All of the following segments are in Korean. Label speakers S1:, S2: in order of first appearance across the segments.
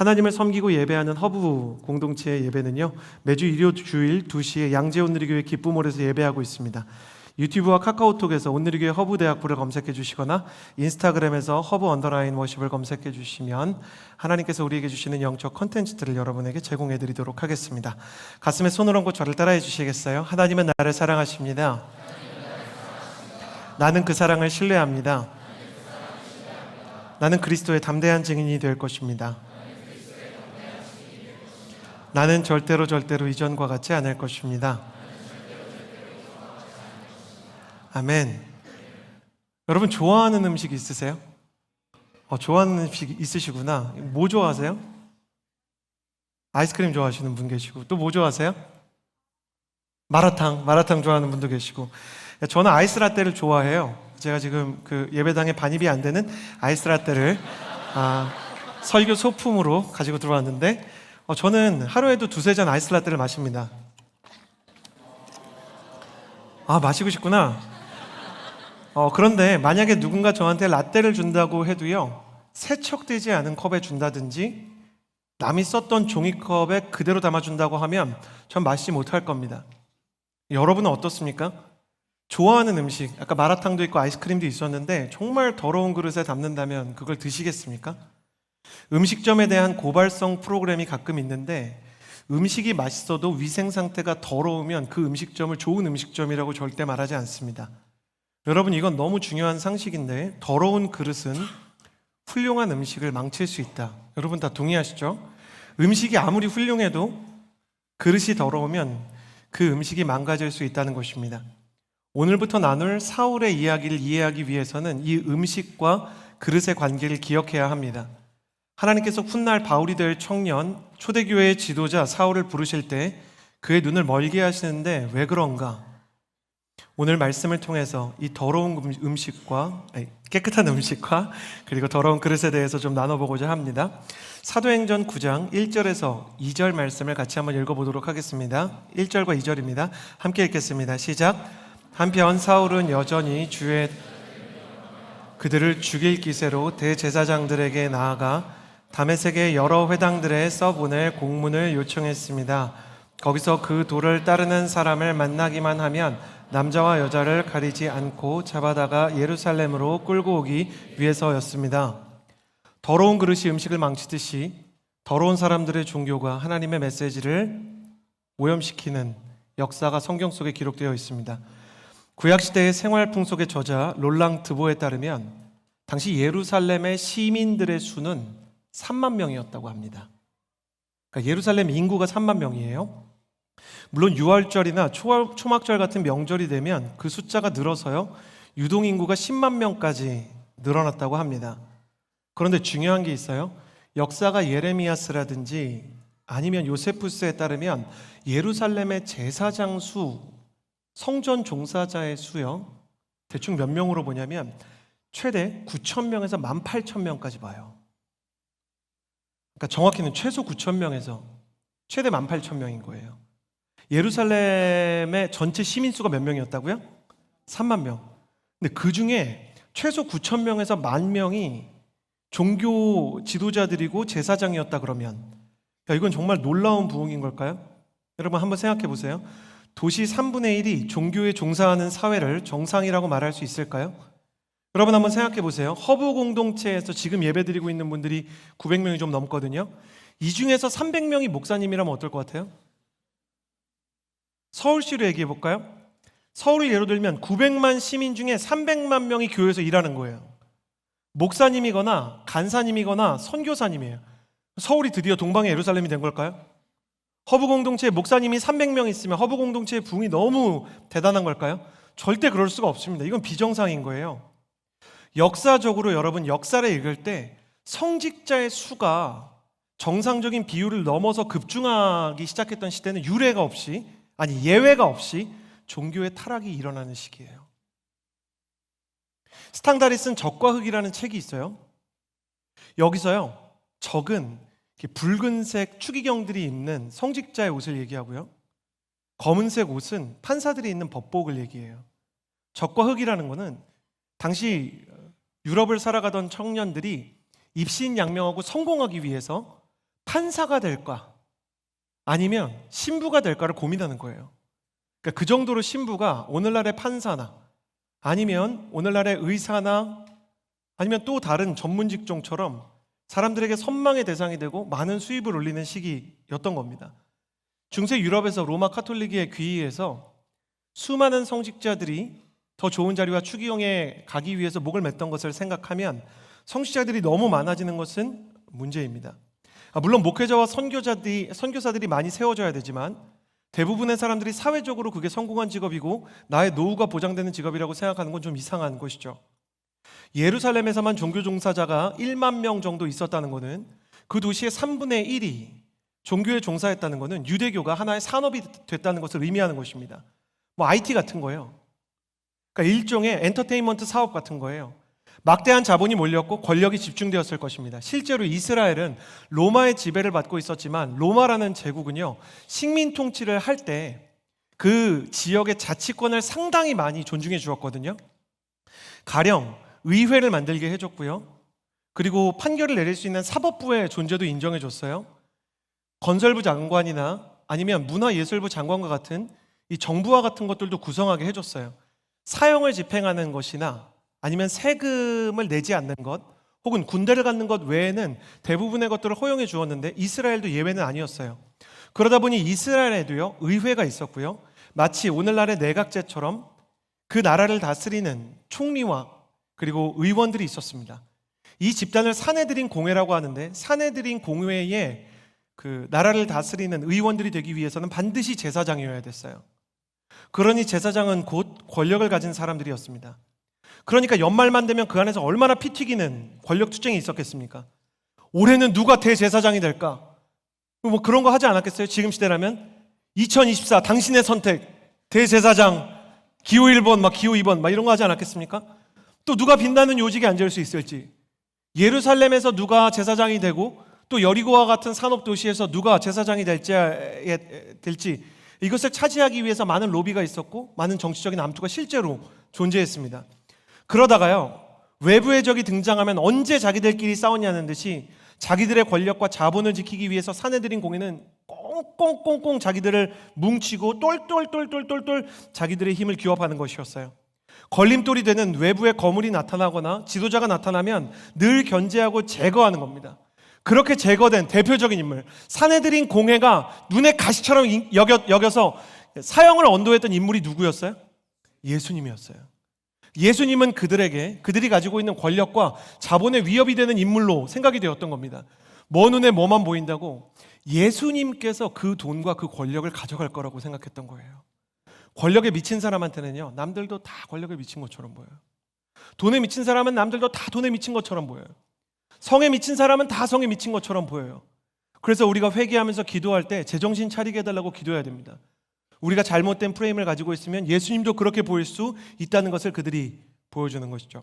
S1: 하나님을 섬기고 예배하는 허브 공동체의 예배는요, 매주 일요 주일 2시에 양재 온누리교회 기쁨홀에서 예배하고 있습니다. 유튜브와 카카오톡에서 온누리교회 허브대학부를 검색해 주시거나 인스타그램에서 허브_워십을 검색해 주시면 하나님께서 우리에게 주시는 영적 컨텐츠들을 여러분에게 제공해 드리도록 하겠습니다. 가슴에 손을 얹고 저를 따라해 주시겠어요? 하나님은 나를 사랑하십니다. 나는 그 사랑을 신뢰합니다. 나는 그리스도의 담대한 증인이 될 것입니다. 나는 절대로 이전과 같지 않을 것입니다. 아멘. 여러분 좋아하는 음식 있으세요? 좋아하는 음식 있으시구나. 뭐 좋아하세요? 아이스크림 좋아하시는 분 계시고, 또 뭐 좋아하세요? 마라탕 좋아하는 분도 계시고. 저는 아이스라떼를 좋아해요. 제가 지금 그 예배당에 반입이 안 되는 아이스라떼를 설교 소품으로 가지고 들어왔는데, 저는 하루에도 2-3잔 아이스라떼를 마십니다. 마시고 싶구나. 그런데 만약에 누군가 저한테 라떼를 준다고 해도요, 세척되지 않은 컵에 준다든지 남이 썼던 종이컵에 그대로 담아준다고 하면 전 마시지 못할 겁니다. 여러분은 어떻습니까? 좋아하는 음식, 아까 마라탕도 있고 아이스크림도 있었는데 정말 더러운 그릇에 담는다면 그걸 드시겠습니까? 음식점에 대한 고발성 프로그램이 가끔 있는데, 음식이 맛있어도 위생 상태가 더러우면 그 음식점을 좋은 음식점이라고 절대 말하지 않습니다. 여러분, 이건 너무 중요한 상식인데, 더러운 그릇은 훌륭한 음식을 망칠 수 있다. 여러분 다 동의하시죠? 음식이 아무리 훌륭해도 그릇이 더러우면 그 음식이 망가질 수 있다는 것입니다. 오늘부터 나눌 사울의 이야기를 이해하기 위해서는 이 음식과 그릇의 관계를 기억해야 합니다. 하나님께서 훗날 바울이 될 청년, 초대교회의 지도자 사울을 부르실 때 그의 눈을 멀게 하시는데 왜 그런가? 오늘 말씀을 통해서 이 더러운 깨끗한 음식과 그리고 더러운 그릇에 대해서 좀 나눠보고자 합니다. 사도행전 9장 1절에서 2절 말씀을 같이 한번 읽어보도록 하겠습니다. 1절과 2절입니다. 함께 읽겠습니다. 시작. 한편 사울은 여전히 그들을 죽일 기세로 대제사장들에게 나아가 다메섹의 여러 회당들에 써보낼 공문을 요청했습니다. 거기서 그 도를 따르는 사람을 만나기만 하면 남자와 여자를 가리지 않고 잡아다가 예루살렘으로 끌고 오기 위해서였습니다. 더러운 그릇이 음식을 망치듯이 더러운 사람들의 종교가 하나님의 메시지를 오염시키는 역사가 성경 속에 기록되어 있습니다. 구약시대의 생활풍속의 저자 롤랑 드보에 따르면 당시 예루살렘의 시민들의 수는 3만 명이었다고 합니다. 그러니까 예루살렘 인구가 3만 명이에요. 물론 유월절이나 초막절 같은 명절이 되면 그 숫자가 늘어서요, 유동인구가 10만 명까지 늘어났다고 합니다. 그런데 중요한 게 있어요. 역사가 예레미야스라든지 아니면 요세푸스에 따르면 예루살렘의 제사장 수, 성전 종사자의 수요, 대충 몇 명으로 보냐면 최대 9,000명에서 18,000명까지 봐요. 그러니까 정확히는 최소 9,000명에서 최대 18,000명인 거예요. 예루살렘의 전체 시민수가 몇 명이었다고요? 3만 명. 근데 그 중에 최소 9,000명에서 10,000명이 종교 지도자들이고 제사장이었다 그러면, 이건 정말 놀라운 부흥인 걸까요? 여러분 한번 생각해 보세요. 도시 3분의 1이 종교에 종사하는 사회를 정상이라고 말할 수 있을까요? 여러분 한번 생각해 보세요. 허브 공동체에서 지금 예배드리고 있는 분들이 900명이 좀 넘거든요. 이 중에서 300명이 목사님이라면 어떨 것 같아요? 서울시로 얘기해 볼까요? 서울을 예로 들면 900만 시민 중에 300만 명이 교회에서 일하는 거예요. 목사님이거나 간사님이거나 선교사님이에요. 서울이 드디어 동방의 예루살렘이 된 걸까요? 허브 공동체에 목사님이 300명 있으면 허브 공동체의 부흥이 너무 대단한 걸까요? 절대 그럴 수가 없습니다. 이건 비정상인 거예요. 역사적으로 여러분 역사를 읽을 때 성직자의 수가 정상적인 비율을 넘어서 급증하기 시작했던 시대는 예외가 없이 종교의 타락이 일어나는 시기예요. 스탕달이 쓴 적과 흑이라는 책이 있어요. 여기서요, 적은 붉은색 추기경들이 입는 성직자의 옷을 얘기하고요, 검은색 옷은 판사들이 입는 법복을 얘기해요. 적과 흑이라는 거는 당시 유럽을 살아가던 청년들이 입신양명하고 성공하기 위해서 판사가 될까 아니면 신부가 될까를 고민하는 거예요. 그러니까 그 정도로 신부가 오늘날의 판사나 아니면 오늘날의 의사나 아니면 또 다른 전문 직종처럼 사람들에게 선망의 대상이 되고 많은 수입을 올리는 시기였던 겁니다. 중세 유럽에서 로마 카톨릭에 귀의해서 수많은 성직자들이 더 좋은 자리와 추기경에 가기 위해서 목을 맸던 것을 생각하면 성직자들이 너무 많아지는 것은 문제입니다. 물론 목회자와 선교사들이 많이 세워져야 되지만 대부분의 사람들이 사회적으로 그게 성공한 직업이고 나의 노후가 보장되는 직업이라고 생각하는 건 좀 이상한 것이죠. 예루살렘에서만 종교 종사자가 1만 명 정도 있었다는 것은 그 도시의 3분의 1이 종교에 종사했다는 것은 유대교가 하나의 산업이 됐다는 것을 의미하는 것입니다. IT 같은 거예요. 그러니까 일종의 엔터테인먼트 사업 같은 거예요. 막대한 자본이 몰렸고 권력이 집중되었을 것입니다. 실제로 이스라엘은 로마의 지배를 받고 있었지만 로마라는 제국은요, 식민 통치를 할 때 그 지역의 자치권을 상당히 많이 존중해 주었거든요. 가령 의회를 만들게 해줬고요. 그리고 판결을 내릴 수 있는 사법부의 존재도 인정해 줬어요. 건설부 장관이나 아니면 문화예술부 장관과 같은 이 정부와 같은 것들도 구성하게 해줬어요. 사형을 집행하는 것이나 아니면 세금을 내지 않는 것 혹은 군대를 갖는 것 외에는 대부분의 것들을 허용해 주었는데 이스라엘도 예외는 아니었어요. 그러다 보니 이스라엘에도요, 의회가 있었고요. 마치 오늘날의 내각제처럼 그 나라를 다스리는 총리와 그리고 의원들이 있었습니다. 이 집단을 사내들인 공회라고 하는데 사내들인 공회에 그 나라를 다스리는 의원들이 되기 위해서는 반드시 제사장이어야 됐어요. 그러니 제사장은 곧 권력을 가진 사람들이었습니다. 그러니까 연말만 되면 그 안에서 얼마나 피 튀기는 권력 투쟁이 있었겠습니까? 올해는 누가 대제사장이 될까? 뭐 그런 거 하지 않았겠어요? 지금 시대라면 2024 당신의 선택 대제사장 기호 1번 기호 2번 이런 거 하지 않았겠습니까? 또 누가 빛나는 요직에 앉을 수 있을지, 예루살렘에서 누가 제사장이 되고 또 여리고와 같은 산업 도시에서 누가 제사장이 될지 이것을 차지하기 위해서 많은 로비가 있었고 많은 정치적인 암투가 실제로 존재했습니다. 그러다가요, 외부의 적이 등장하면 언제 자기들끼리 싸웠냐는 듯이 자기들의 권력과 자본을 지키기 위해서 사내들인 공회는 꽁꽁꽁꽁 자기들을 뭉치고 똘똘똘똘똘똘 자기들의 힘을 규합하는 것이었어요. 걸림돌이 되는 외부의 거물이 나타나거나 지도자가 나타나면 늘 견제하고 제거하는 겁니다. 그렇게 제거된 대표적인 인물, 사내들인 공회가 눈에 가시처럼 여겨서 사형을 언도했던 인물이 누구였어요? 예수님이었어요. 예수님은 그들이 가지고 있는 권력과 자본의 위협이 되는 인물로 생각이 되었던 겁니다. 먼 눈에 뭐만 보인다고 예수님께서 그 돈과 그 권력을 가져갈 거라고 생각했던 거예요. 권력에 미친 사람한테는요, 남들도 다 권력에 미친 것처럼 보여요. 돈에 미친 사람은 남들도 다 돈에 미친 것처럼 보여요. 성에 미친 사람은 다 성에 미친 것처럼 보여요. 그래서 우리가 회개하면서 기도할 때 제정신 차리게 해달라고 기도해야 됩니다. 우리가 잘못된 프레임을 가지고 있으면 예수님도 그렇게 보일 수 있다는 것을 그들이 보여주는 것이죠.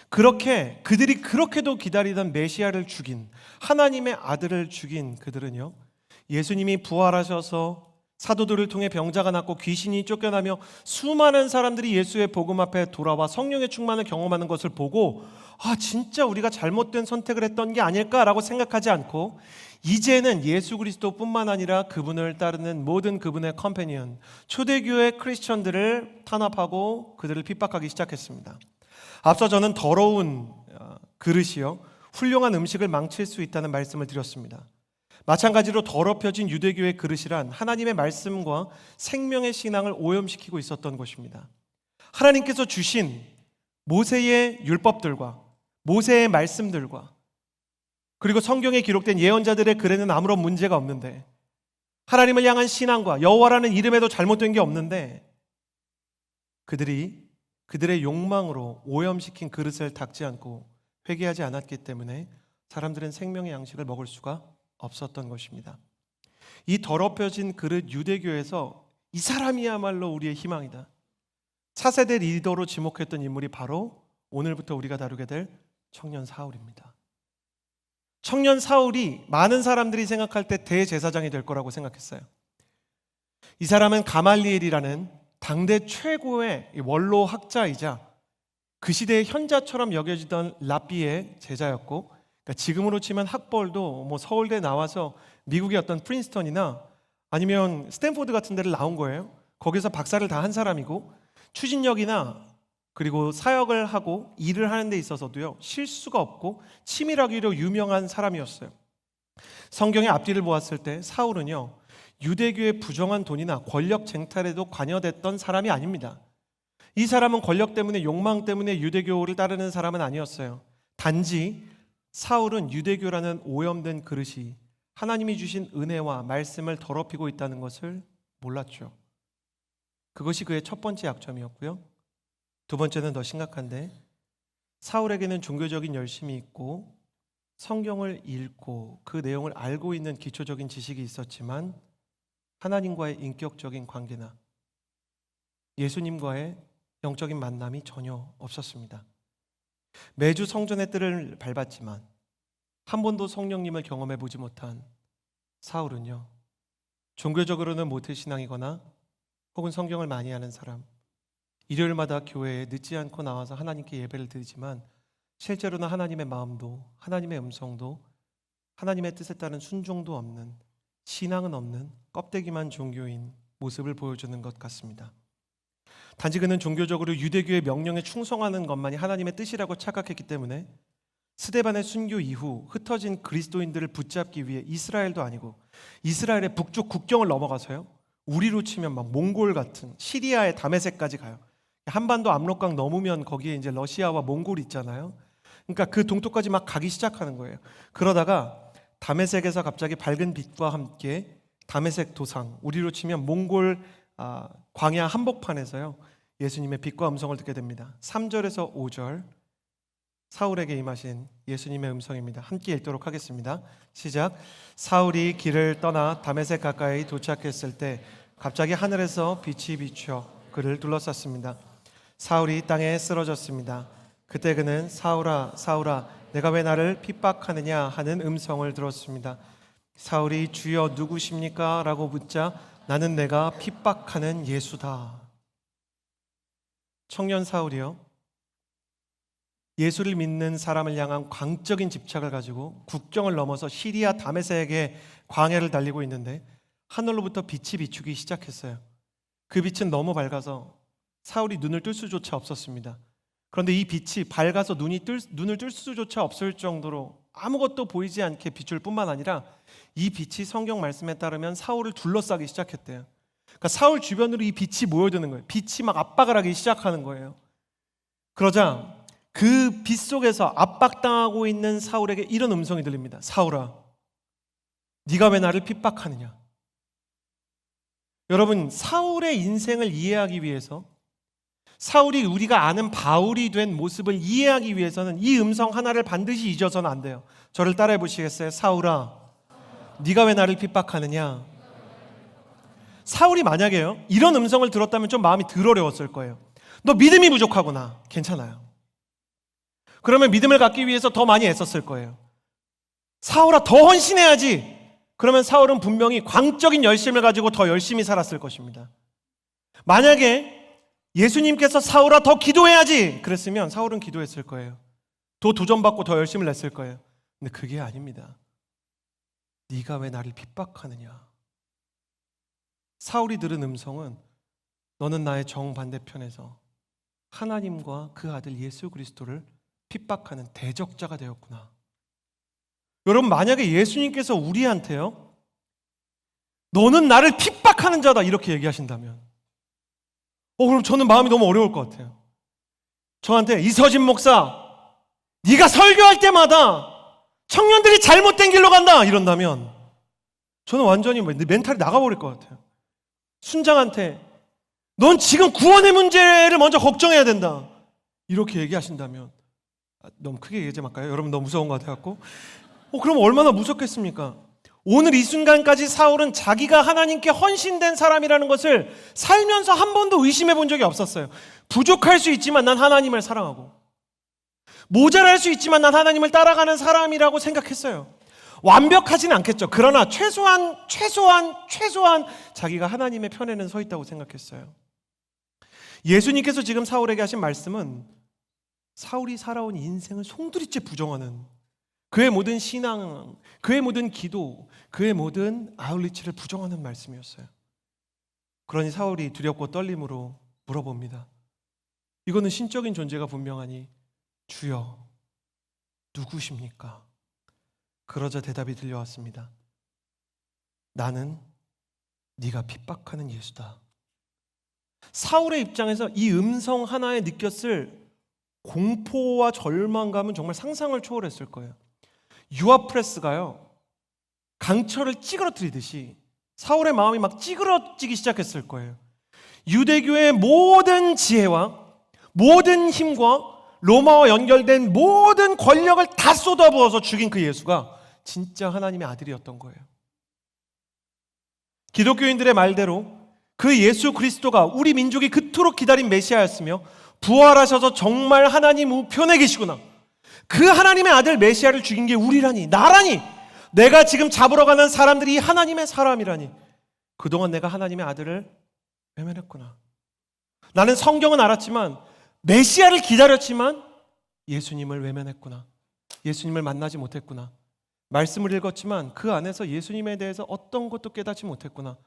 S1: 그들이 그렇게도 기다리던 메시아를 죽인, 하나님의 아들을 죽인 그들은요, 예수님이 부활하셔서 사도들을 통해 병자가 낫고 귀신이 쫓겨나며 수많은 사람들이 예수의 복음 앞에 돌아와 성령의 충만을 경험하는 것을 보고 진짜 우리가 잘못된 선택을 했던 게 아닐까라고 생각하지 않고 이제는 예수 그리스도뿐만 아니라 그분을 따르는 모든 그분의 컴패니언, 초대교회 크리스천들을 탄압하고 그들을 핍박하기 시작했습니다. 앞서 저는 더러운 그릇이요, 훌륭한 음식을 망칠 수 있다는 말씀을 드렸습니다. 마찬가지로 더럽혀진 유대교의 그릇이란 하나님의 말씀과 생명의 신앙을 오염시키고 있었던 것입니다. 하나님께서 주신 모세의 율법들과 모세의 말씀들과 그리고 성경에 기록된 예언자들의 글에는 아무런 문제가 없는데, 하나님을 향한 신앙과 여호와라는 이름에도 잘못된 게 없는데, 그들의 욕망으로 오염시킨 그릇을 닦지 않고 회개하지 않았기 때문에 사람들은 생명의 양식을 먹을 수가 없었던 것입니다. 이 더럽혀진 그릇 유대교에서 이 사람이야말로 우리의 희망이다, 차세대 리더로 지목했던 인물이 바로 오늘부터 우리가 다루게 될 청년 사울입니다. 청년 사울이 많은 사람들이 생각할 때 대제사장이 될 거라고 생각했어요. 이 사람은 가말리엘이라는 당대 최고의 원로 학자이자 그 시대의 현자처럼 여겨지던 랍비의 제자였고, 그러니까 지금으로 치면 학벌도 뭐 서울대 나와서 미국의 어떤 프린스턴이나 아니면 스탠포드 같은 데를 나온 거예요. 거기서 박사를 다 한 사람이고, 추진력이나 그리고 사역을 하고 일을 하는 데 있어서도요, 실수가 없고 치밀하기로 유명한 사람이었어요. 성경의 앞뒤를 보았을 때 사울은요, 유대교의 부정한 돈이나 권력 쟁탈에도 관여됐던 사람이 아닙니다. 이 사람은 권력 때문에, 욕망 때문에 유대교를 따르는 사람은 아니었어요. 단지 사울은 유대교라는 오염된 그릇이 하나님이 주신 은혜와 말씀을 더럽히고 있다는 것을 몰랐죠. 그것이 그의 첫 번째 약점이었고요. 두 번째는 더 심각한데, 사울에게는 종교적인 열심이 있고 성경을 읽고 그 내용을 알고 있는 기초적인 지식이 있었지만 하나님과의 인격적인 관계나 예수님과의 영적인 만남이 전혀 없었습니다. 매주 성전의 뜰을 밟았지만 한 번도 성령님을 경험해 보지 못한 사울은요, 종교적으로는 모태신앙이거나 혹은 성경을 많이 하는 사람, 일요일마다 교회에 늦지 않고 나와서 하나님께 예배를 드리지만 실제로는 하나님의 마음도, 하나님의 음성도, 하나님의 뜻에 따른 순종도 없는, 신앙은 없는 껍데기만 종교인 모습을 보여주는 것 같습니다. 단지 그는 종교적으로 유대교의 명령에 충성하는 것만이 하나님의 뜻이라고 착각했기 때문에 스데반의 순교 이후 흩어진 그리스도인들을 붙잡기 위해 이스라엘도 아니고 이스라엘의 북쪽 국경을 넘어가서요, 우리로 치면 막 몽골 같은 시리아의 다메섹까지 가요. 한반도 압록강 넘으면 거기에 이제 러시아와 몽골이 있잖아요. 그러니까 그 동토까지 막 가기 시작하는 거예요. 그러다가 다메섹에서 갑자기 밝은 빛과 함께 다메섹 도상, 우리로 치면 몽골 광야 한복판에서요, 예수님의 빛과 음성을 듣게 됩니다. 3절에서 5절, 사울에게 임하신 예수님의 음성입니다. 함께 읽도록 하겠습니다. 시작. 사울이 길을 떠나 다메섹 가까이 도착했을 때 갑자기 하늘에서 빛이 비추어 그를 둘러쌌습니다. 사울이 땅에 쓰러졌습니다. 그때 그는 사울아 사울아 내가 왜 나를 핍박하느냐 하는 음성을 들었습니다. 사울이 주여 누구십니까? 라고 묻자 나는 내가 핍박하는 예수다. 청년 사울이요, 예수를 믿는 사람을 향한 광적인 집착을 가지고 국경을 넘어서 시리아 다메섹의 광야를 달리고 있는데 하늘로부터 빛이 비추기 시작했어요. 그 빛은 너무 밝아서 사울이 눈을 뜰 수조차 없었습니다. 그런데 이 빛이 밝아서 눈을 뜰 수조차 없을 정도로 아무것도 보이지 않게 비출 뿐만 아니라 이 빛이 성경 말씀에 따르면 사울을 둘러싸기 시작했대요. 그러니까 사울 주변으로 이 빛이 모여드는 거예요. 빛이 막 압박을 하기 시작하는 거예요. 그러자 그 빛 속에서 압박당하고 있는 사울에게 이런 음성이 들립니다. 사울아, 네가 왜 나를 핍박하느냐? 여러분, 사울의 인생을 이해하기 위해서, 사울이 우리가 아는 바울이 된 모습을 이해하기 위해서는 이 음성 하나를 반드시 잊어서는 안 돼요. 저를 따라해 보시겠어요? 사울아, 네가 왜 나를 핍박하느냐? 사울이 만약에요, 이런 음성을 들었다면 좀 마음이 덜 어려웠을 거예요. 너 믿음이 부족하구나. 괜찮아요. 그러면 믿음을 갖기 위해서 더 많이 애썼을 거예요. 사울아, 더 헌신해야지. 그러면 사울은 분명히 광적인 열심을 가지고 더 열심히 살았을 것입니다. 만약에 예수님께서 사울아 더 기도해야지 그랬으면 사울은 기도했을 거예요. 더 도전받고 더 열심을 냈을 거예요. 근데 그게 아닙니다. 네가 왜 나를 핍박하느냐? 사울이 들은 음성은 너는 나의 정반대편에서 하나님과 그 아들 예수 그리스도를 핍박하는 대적자가 되었구나. 여러분, 만약에 예수님께서 우리한테요, 너는 나를 핍박하는 자다 이렇게 얘기하신다면 그럼 저는 마음이 너무 어려울 것 같아요. 저한테 이서진 목사, 네가 설교할 때마다 청년들이 잘못된 길로 간다 이런다면 저는 완전히 멘탈이 나가버릴 것 같아요. 순장한테 넌 지금 구원의 문제를 먼저 걱정해야 된다 이렇게 얘기하신다면, 너무 크게 얘기하지 말까요? 여러분 너무 무서운 것 같아갖고 그럼 얼마나 무섭겠습니까? 오늘 이 순간까지 사울은 자기가 하나님께 헌신된 사람이라는 것을 살면서 한 번도 의심해 본 적이 없었어요. 부족할 수 있지만 난 하나님을 사랑하고, 모자랄 수 있지만 난 하나님을 따라가는 사람이라고 생각했어요. 완벽하지는 않겠죠. 그러나 최소한 자기가 하나님의 편에는 서 있다고 생각했어요. 예수님께서 지금 사울에게 하신 말씀은 사울이 살아온 인생을 송두리째 부정하는 그의 모든 신앙, 그의 모든 기도, 그의 모든 아울리치를 부정하는 말씀이었어요. 그러니 사울이 두렵고 떨림으로 물어봅니다. 이거는 신적인 존재가 분명하니 주여 누구십니까? 그러자 대답이 들려왔습니다. 나는 네가 핍박하는 예수다. 사울의 입장에서 이 음성 하나에 느꼈을 공포와 절망감은 정말 상상을 초월했을 거예요. 유아프레스가요, 강철을 찌그러뜨리듯이 사울의 마음이 막 찌그러지기 시작했을 거예요. 유대교의 모든 지혜와 모든 힘과 로마와 연결된 모든 권력을 다 쏟아부어서 죽인 그 예수가 진짜 하나님의 아들이었던 거예요. 기독교인들의 말대로 그 예수 그리스도가 우리 민족이 그토록 기다린 메시아였으며 부활하셔서 정말 하나님 우편에 계시구나. 그 하나님의 아들 메시아를 죽인 게 우리라니, 나라니, 내가 지금 잡으러 가는 사람들이 하나님의 사람이라니, 그동안 내가 하나님의 아들을 외면했구나. 나는 성경은 알았지만, 메시아를 기다렸지만 예수님을 외면했구나. 예수님을 만나지 못했구나. 말씀을 읽었지만 그 안에서 예수님에 대해서 어떤 것도 깨닫지 못했구나.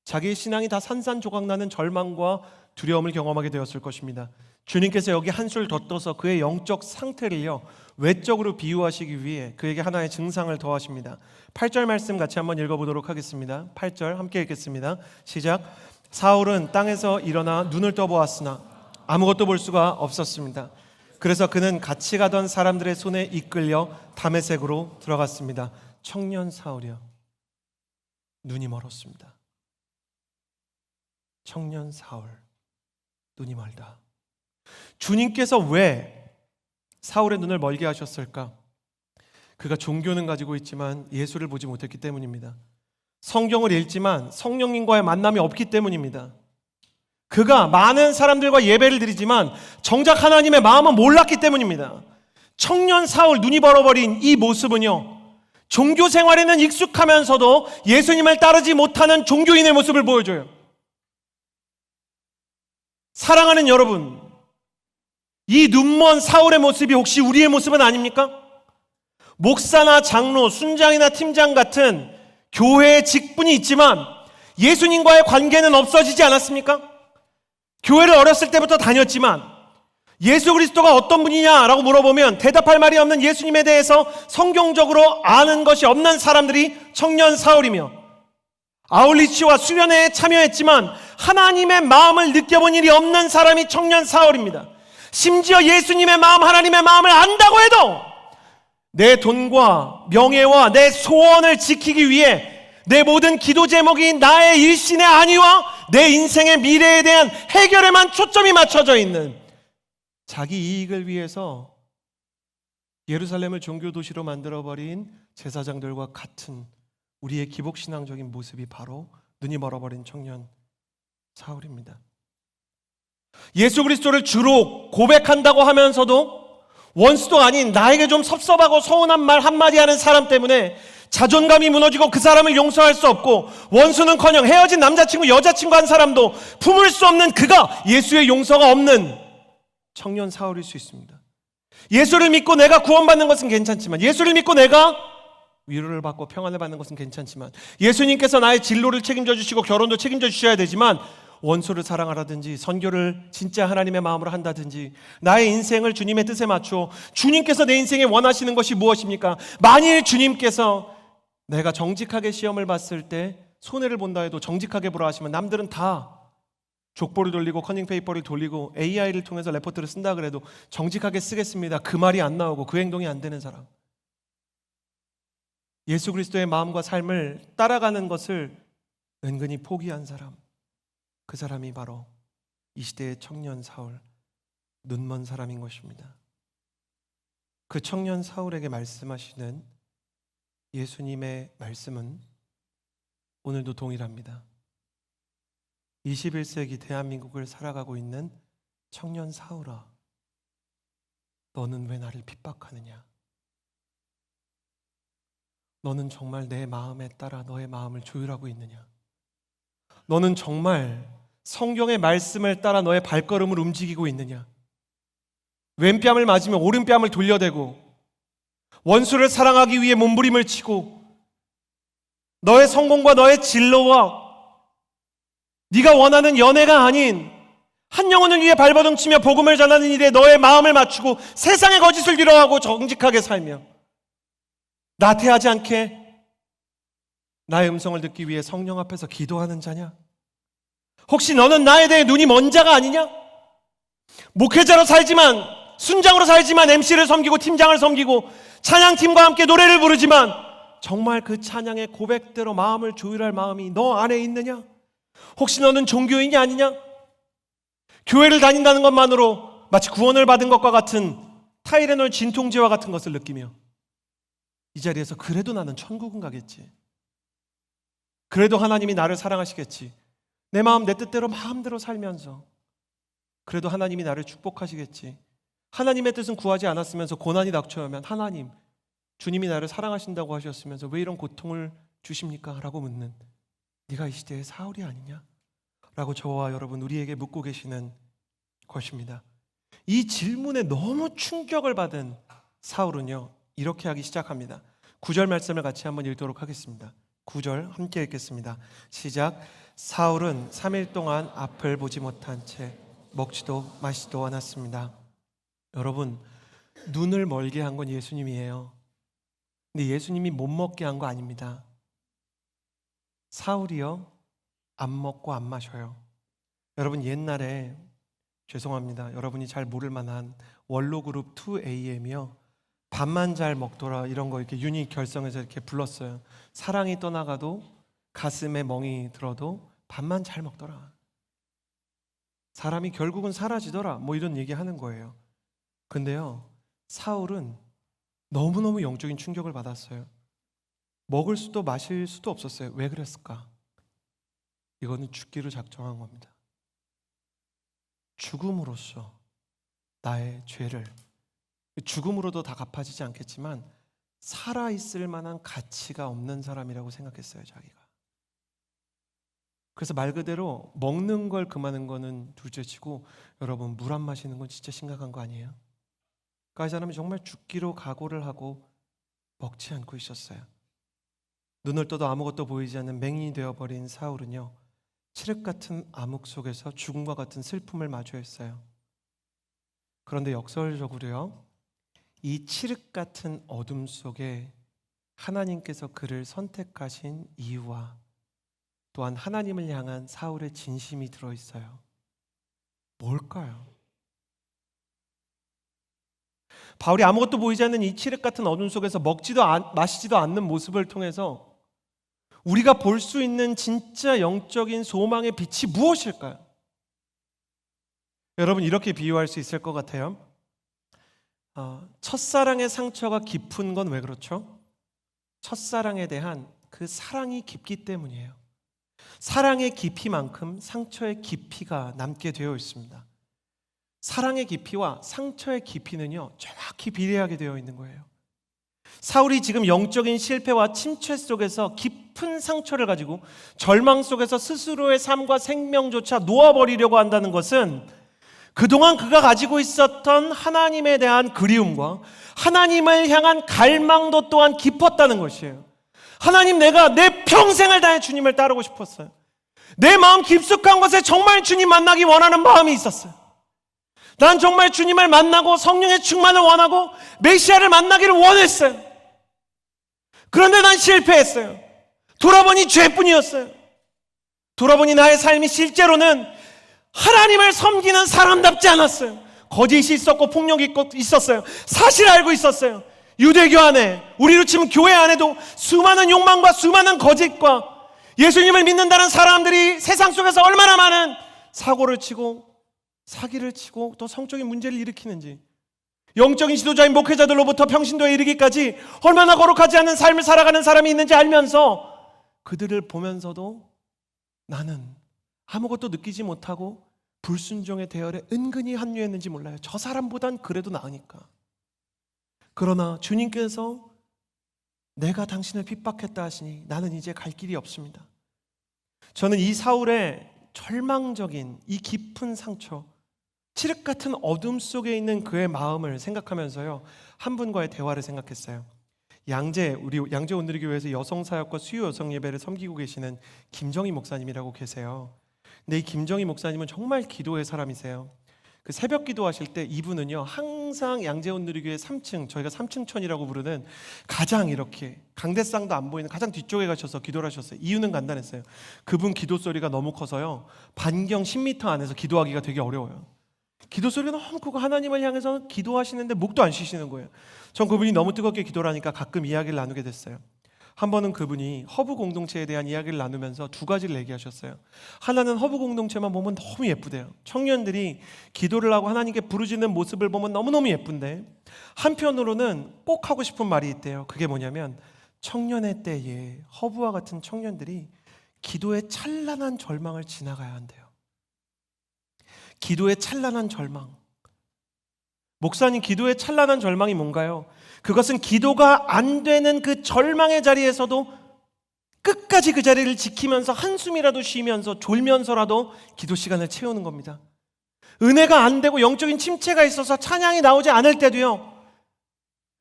S1: 자기의 신앙이 다 산산조각나는 절망과 두려움을 경험하게 되었을 것입니다. 주님께서 여기 한술 더 떠서 그의 영적 상태를요, 외적으로 비유하시기 위해 그에게 하나의 증상을 더하십니다. 8절 말씀 같이 한번 읽어보도록 하겠습니다. 8절 함께 읽겠습니다. 시작. 사울은 땅에서 일어나 눈을 떠보았으나 아무것도 볼 수가 없었습니다. 그래서 그는 같이 가던 사람들의 손에 이끌려 다메섹으로 들어갔습니다. 청년 사울이요, 눈이 멀었습니다. 청년 사울, 눈이 멀다. 주님께서 왜 사울의 눈을 멀게 하셨을까? 그가 종교는 가지고 있지만 예수를 보지 못했기 때문입니다. 성경을 읽지만 성령님과의 만남이 없기 때문입니다. 그가 많은 사람들과 예배를 드리지만 정작 하나님의 마음은 몰랐기 때문입니다. 청년 사울, 눈이 벌어버린 이 모습은요, 종교 생활에는 익숙하면서도 예수님을 따르지 못하는 종교인의 모습을 보여줘요. 사랑하는 여러분, 이 눈먼 사울의 모습이 혹시 우리의 모습은 아닙니까? 목사나 장로, 순장이나 팀장 같은 교회의 직분이 있지만 예수님과의 관계는 없어지지 않았습니까? 교회를 어렸을 때부터 다녔지만 예수 그리스도가 어떤 분이냐라고 물어보면 대답할 말이 없는 예수님에 대해서 성경적으로 아는 것이 없는 사람들이 청년 사울이며, 아울리치와 수련회에 참여했지만 하나님의 마음을 느껴본 일이 없는 사람이 청년 사울입니다. 심지어 예수님의 마음, 하나님의 마음을 안다고 해도 내 돈과 명예와 내 소원을 지키기 위해 내 모든 기도 제목이 나의 일신의 안위와 내 인생의 미래에 대한 해결에만 초점이 맞춰져 있는, 자기 이익을 위해서 예루살렘을 종교도시로 만들어버린 제사장들과 같은 우리의 기복신앙적인 모습이 바로 눈이 멀어버린 청년 사울입니다. 예수 그리스도를 주로 고백한다고 하면서도 원수도 아닌 나에게 좀 섭섭하고 서운한 말 한마디 하는 사람 때문에 자존감이 무너지고 그 사람을 용서할 수 없고, 원수는커녕 헤어진 남자친구, 여자친구 한 사람도 품을 수 없는 그가 예수의 용서가 없는 청년 사울일 수 있습니다. 예수를 믿고 내가 구원받는 것은 괜찮지만, 예수를 믿고 내가 위로를 받고 평안을 받는 것은 괜찮지만, 예수님께서 나의 진로를 책임져 주시고 결혼도 책임져 주셔야 되지만, 원수를 사랑하라든지 선교를 진짜 하나님의 마음으로 한다든지 나의 인생을 주님의 뜻에 맞춰, 주님께서 내 인생에 원하시는 것이 무엇입니까? 만일 주님께서 내가 정직하게 시험을 봤을 때 손해를 본다 해도 정직하게 보라 하시면, 남들은 다 족보를 돌리고 커닝 페이퍼를 돌리고 AI를 통해서 레포트를 쓴다 그래도 정직하게 쓰겠습니다, 그 말이 안 나오고 그 행동이 안 되는 사람, 예수 그리스도의 마음과 삶을 따라가는 것을 은근히 포기한 사람, 그 사람이 바로 이 시대의 청년 사울, 눈먼 사람인 것입니다. 그 청년 사울에게 말씀하시는 예수님의 말씀은 오늘도 동일합니다. 21세기 대한민국을 살아가고 있는 청년 사울아, 너는 왜 나를 핍박하느냐? 너는 정말 내 마음에 따라 너의 마음을 조율하고 있느냐? 너는 정말 성경의 말씀을 따라 너의 발걸음을 움직이고 있느냐? 왼뺨을 맞으면 오른뺨을 돌려대고, 원수를 사랑하기 위해 몸부림을 치고 너의 성공과 너의 진로와 네가 원하는 연애가 아닌 한 영혼을 위해 발버둥치며 복음을 전하는 일에 너의 마음을 맞추고 세상의 거짓을 뒤로하고 정직하게 살며 나태하지 않게 나의 음성을 듣기 위해 성령 앞에서 기도하는 자냐? 혹시 너는 나에 대해 눈이 먼 자가 아니냐? 목회자로 살지만, 순장으로 살지만, MC를 섬기고 팀장을 섬기고 찬양팀과 함께 노래를 부르지만 정말 그 찬양의 고백대로 마음을 조율할 마음이 너 안에 있느냐? 혹시 너는 종교인이 아니냐? 교회를 다닌다는 것만으로 마치 구원을 받은 것과 같은 타이레놀 진통제와 같은 것을 느끼며 이 자리에서 그래도 나는 천국은 가겠지, 그래도 하나님이 나를 사랑하시겠지, 내 마음 내 뜻대로 마음대로 살면서 그래도 하나님이 나를 축복하시겠지, 하나님의 뜻은 구하지 않았으면서 고난이 닥쳐오면 하나님, 주님이 나를 사랑하신다고 하셨으면서 왜 이런 고통을 주십니까? 라고 묻는 네가 이 시대의 사울이 아니냐? 라고 저와 여러분 우리에게 묻고 계시는 것입니다. 이 질문에 너무 충격을 받은 사울은요, 이렇게 하기 시작합니다. 9절 말씀을 같이 한번 읽도록 하겠습니다. 9절 함께 읽겠습니다. 시작. 사울은 3일 동안 앞을 보지 못한 채 먹지도 마시지도 않았습니다. 여러분, 눈을 멀게 한 건 예수님이에요. 근데 예수님이 못 먹게 한 거 아닙니다. 사울이요, 안 먹고 안 마셔요. 여러분, 옛날에 죄송합니다, 여러분이 잘 모를 만한 원로그룹 2AM이요, 밥만 잘 먹더라 이런 거 이렇게 유닛 결성해서 이렇게 불렀어요. 사랑이 떠나가도 가슴에 멍이 들어도 밥만 잘 먹더라, 사람이 결국은 사라지더라, 뭐 이런 얘기 하는 거예요. 근데요, 사울은 너무너무 영적인 충격을 받았어요. 먹을 수도 마실 수도 없었어요. 왜 그랬을까? 이거는 죽기로 작정한 겁니다. 죽음으로써 나의 죄를, 죽음으로도 다 갚아지지 않겠지만 살아있을 만한 가치가 없는 사람이라고 생각했어요, 자기가. 그래서 말 그대로 먹는 걸 금하는 거는 둘째치고 여러분, 물 안 마시는 건 진짜 심각한 거 아니에요? 그러니까 이 사람이 정말 죽기로 각오를 하고 먹지 않고 있었어요. 눈을 떠도 아무것도 보이지 않는 맹인이 되어버린 사울은요, 칠흑 같은 암흑 속에서 죽음과 같은 슬픔을 마주했어요. 그런데 역설적으로요, 이 칠흑 같은 어둠 속에 하나님께서 그를 선택하신 이유와 또한 하나님을 향한 사울의 진심이 들어있어요. 뭘까요? 바울이 아무것도 보이지 않는 이 칠흑 같은 어둠 속에서 먹지도 마시지도 않는 모습을 통해서 우리가 볼 수 있는 진짜 영적인 소망의 빛이 무엇일까요? 여러분, 이렇게 비유할 수 있을 것 같아요. 첫사랑의 상처가 깊은 건 왜 그렇죠? 첫사랑에 대한 그 사랑이 깊기 때문이에요. 사랑의 깊이만큼 상처의 깊이가 남게 되어 있습니다. 사랑의 깊이와 상처의 깊이는요, 정확히 비례하게 되어 있는 거예요. 사울이 지금 영적인 실패와 침체 속에서 깊은 상처를 가지고 절망 속에서 스스로의 삶과 생명조차 놓아버리려고 한다는 것은 그동안 그가 가지고 있었던 하나님에 대한 그리움과 하나님을 향한 갈망도 또한 깊었다는 것이에요. 하나님, 내가 내 평생을 다해 주님을 따르고 싶었어요. 내 마음 깊숙한 곳에 정말 주님 만나기 원하는 마음이 있었어요. 난 정말 주님을 만나고 성령의 충만을 원하고 메시아를 만나기를 원했어요. 그런데 난 실패했어요. 돌아보니 죄뿐이었어요. 돌아보니 나의 삶이 실제로는 하나님을 섬기는 사람답지 않았어요. 거짓이 있었고 폭력이 있었어요. 사실 알고 있었어요. 유대교 안에, 우리로 치면 교회 안에도 수많은 욕망과 수많은 거짓과 예수님을 믿는다는 사람들이 세상 속에서 얼마나 많은 사고를 치고 사기를 치고 또 성적인 문제를 일으키는지, 영적인 지도자인 목회자들로부터 평신도에 이르기까지 얼마나 거룩하지 않은 삶을 살아가는 사람이 있는지 알면서 그들을 보면서도 나는 아무것도 느끼지 못하고 불순종의 대열에 은근히 합류했는지 몰라요. 저 사람보단 그래도 나으니까. 그러나 주님께서 내가 당신을 핍박했다 하시니 나는 이제 갈 길이 없습니다. 저는 이 사울의 절망적인 이 깊은 상처, 칠흑 같은 어둠 속에 있는 그의 마음을 생각하면서요, 한 분과의 대화를 생각했어요. 우리 양재 온누리교회에서 여성사역과 수요 여성 예배를 섬기고 계시는 김정희 목사님이라고 계세요. 근데 이 김정희 목사님은 정말 기도의 사람이세요. 그 새벽 기도하실 때 이분은요, 항상 양재 온누리교회 3층, 저희가 3층천이라고 부르는 가장 이렇게 강대상도 안 보이는 가장 뒤쪽에 가셔서 기도를 하셨어요. 이유는 간단했어요. 그분 기도 소리가 너무 커서요, 반경 10m 안에서 기도하기가 되게 어려워요. 기도 소리가 너무 크고 하나님을 향해서 기도하시는데 목도 안 쉬시는 거예요. 전 그분이 너무 뜨겁게 기도를 하니까 가끔 이야기를 나누게 됐어요. 한 번은 그분이 허브 공동체에 대한 이야기를 나누면서 두 가지를 얘기하셨어요. 하나는 허브 공동체만 보면 너무 예쁘대요. 청년들이 기도를 하고 하나님께 부르짖는 모습을 보면 너무너무 예쁜데, 한편으로는 꼭 하고 싶은 말이 있대요. 그게 뭐냐면, 청년의 때에 허브와 같은 청년들이 기도의 찬란한 절망을 지나가야 한대요. 기도의 찬란한 절망. 목사님, 기도의 찬란한 절망이 뭔가요? 그것은 기도가 안 되는 그 절망의 자리에서도 끝까지 그 자리를 지키면서 한숨이라도 쉬면서 졸면서라도 기도 시간을 채우는 겁니다. 은혜가 안 되고 영적인 침체가 있어서 찬양이 나오지 않을 때도요,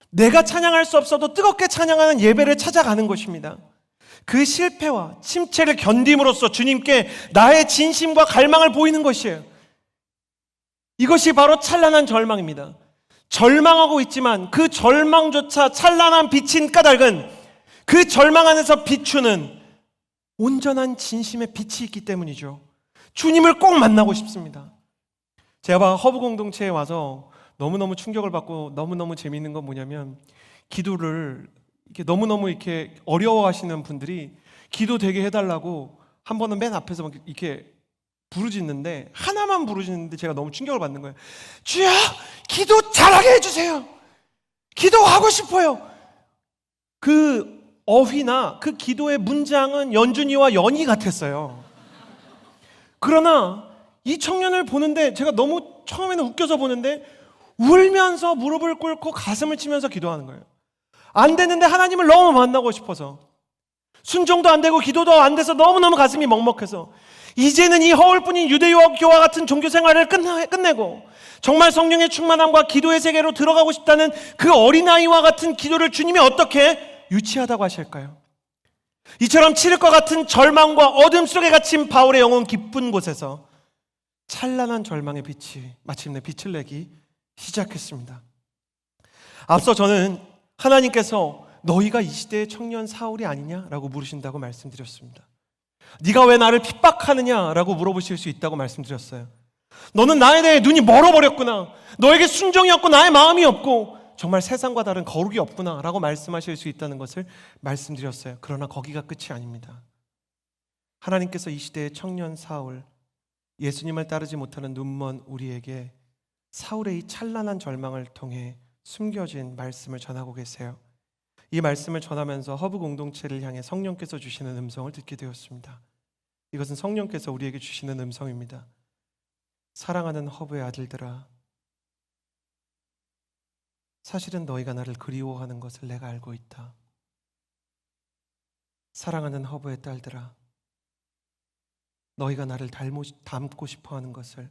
S1: 내가 찬양할 수 없어도 뜨겁게 찬양하는 예배를 찾아가는 것입니다. 그 실패와 침체를 견딤으로써 주님께 나의 진심과 갈망을 보이는 것이에요. 이것이 바로 찬란한 절망입니다. 절망하고 있지만 그 절망조차 찬란한 빛인 까닭은 그 절망 안에서 비추는 온전한 진심의 빛이 있기 때문이죠. 주님을 꼭 만나고 싶습니다. 제가 허브 공동체에 와서 너무너무 충격을 받고 너무너무 재미있는 건 뭐냐면, 기도를 이렇게 너무너무 이렇게 어려워하시는 분들이 기도 되게 해달라고 한 번은 맨 앞에서 막 이렇게 부르짖는데, 하나만 부르짖는데 제가 너무 충격을 받는 거예요. 주여, 기도 잘하게 해주세요. 기도하고 싶어요. 그 어휘나 그 기도의 문장은 연준이와 연희 같았어요. 그러나 이 청년을 보는데 제가 너무 처음에는 웃겨서 보는데, 울면서 무릎을 꿇고 가슴을 치면서 기도하는 거예요. 안 되는데 하나님을 너무 만나고 싶어서, 순종도 안 되고 기도도 안 돼서 너무너무 가슴이 먹먹해서, 이제는 이 허울뿐인 유대교와 같은 종교 생활을 끝내고 정말 성령의 충만함과 기도의 세계로 들어가고 싶다는 그 어린아이와 같은 기도를 주님이 어떻게 유치하다고 하실까요? 이처럼 칠흑과 같은 절망과 어둠 속에 갇힌 바울의 영혼 깊은 곳에서 찬란한 절망의 빛이 마침내 빛을 내기 시작했습니다. 앞서 저는 하나님께서 너희가 이 시대의 청년 사울이 아니냐라고 물으신다고 말씀드렸습니다. 네가 왜 나를 핍박하느냐라고 물어보실 수 있다고 말씀드렸어요. 너는 나에 대해 눈이 멀어버렸구나. 너에게 순종이 없고 나의 마음이 없고 정말 세상과 다른 거룩이 없구나 라고 말씀하실 수 있다는 것을 말씀드렸어요. 그러나 거기가 끝이 아닙니다. 하나님께서 이 시대의 청년 사울, 예수님을 따르지 못하는 눈먼 우리에게 사울의 이 찬란한 절망을 통해 숨겨진 말씀을 전하고 계세요. 이 말씀을 전하면서 허브 공동체를 향해 성령께서 주시는 음성을 듣게 되었습니다. 이것은 성령께서 우리에게 주시는 음성입니다. 사랑하는 허브의 아들들아, 사실은 너희가 나를 그리워하는 것을 내가 알고 있다. 사랑하는 허브의 딸들아, 너희가 나를 닮고 싶어하는 것을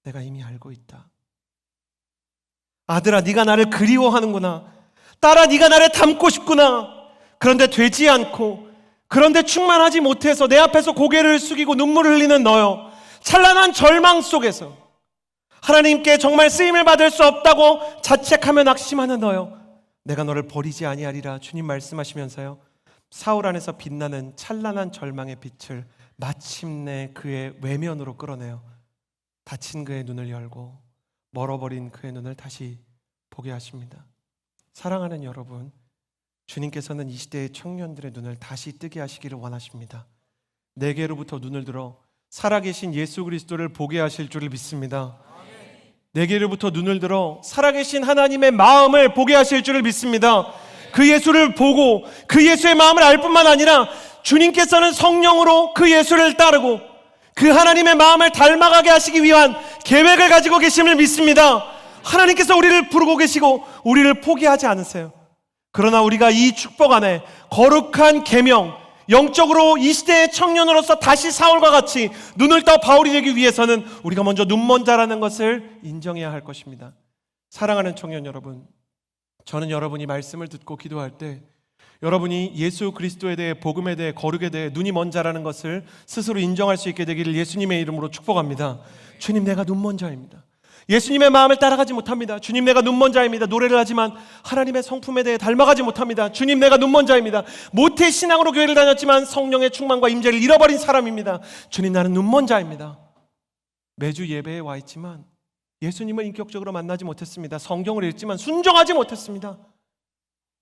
S1: 내가 이미 알고 있다. 아들아, 네가 나를 그리워하는구나. 딸아, 네가 나를 닮고 싶구나. 그런데 되지 않고, 그런데 충만하지 못해서 내 앞에서 고개를 숙이고 눈물을 흘리는 너요, 찬란한 절망 속에서 하나님께 정말 쓰임을 받을 수 없다고 자책하며 낙심하는 너요, 내가 너를 버리지 아니하리라 주님 말씀하시면서요, 사울 안에서 빛나는 찬란한 절망의 빛을 마침내 그의 외면으로 끌어내요 다친 그의 눈을 열고 멀어버린 그의 눈을 다시 보게 하십니다. 사랑하는 여러분, 주님께서는 이 시대의 청년들의 눈을 다시 뜨게 하시기를 원하십니다. 내게로부터 눈을 들어 살아계신 예수 그리스도를 보게 하실 줄을 믿습니다. 내게로부터 눈을 들어 살아계신 하나님의 마음을 보게 하실 줄을 믿습니다. 그 예수를 보고 그 예수의 마음을 알 뿐만 아니라 주님께서는 성령으로 그 예수를 따르고 그 하나님의 마음을 닮아가게 하시기 위한 계획을 가지고 계심을 믿습니다. 하나님께서 우리를 부르고 계시고 우리를 포기하지 않으세요. 그러나 우리가 이 축복 안에 거룩한 계명, 영적으로 이 시대의 청년으로서 다시 사울과 같이 눈을 떠 바울이 되기 위해서는 우리가 먼저 눈먼 자라는 것을 인정해야 할 것입니다. 사랑하는 청년 여러분, 저는 여러분이 말씀을 듣고 기도할 때 여러분이 예수 그리스도에 대해, 복음에 대해, 거룩에 대해 눈이 먼 자라는 것을 스스로 인정할 수 있게 되기를 예수님의 이름으로 축복합니다. 주님, 내가 눈먼 자입니다. 예수님의 마음을 따라가지 못합니다. 주님, 내가 눈먼 자입니다. 노래를 하지만 하나님의 성품에 대해 닮아가지 못합니다. 주님, 내가 눈먼 자입니다. 모태 신앙으로 교회를 다녔지만 성령의 충만과 임재를 잃어버린 사람입니다. 주님, 나는 눈먼 자입니다. 매주 예배에 와 있지만 예수님을 인격적으로 만나지 못했습니다. 성경을 읽지만 순종하지 못했습니다.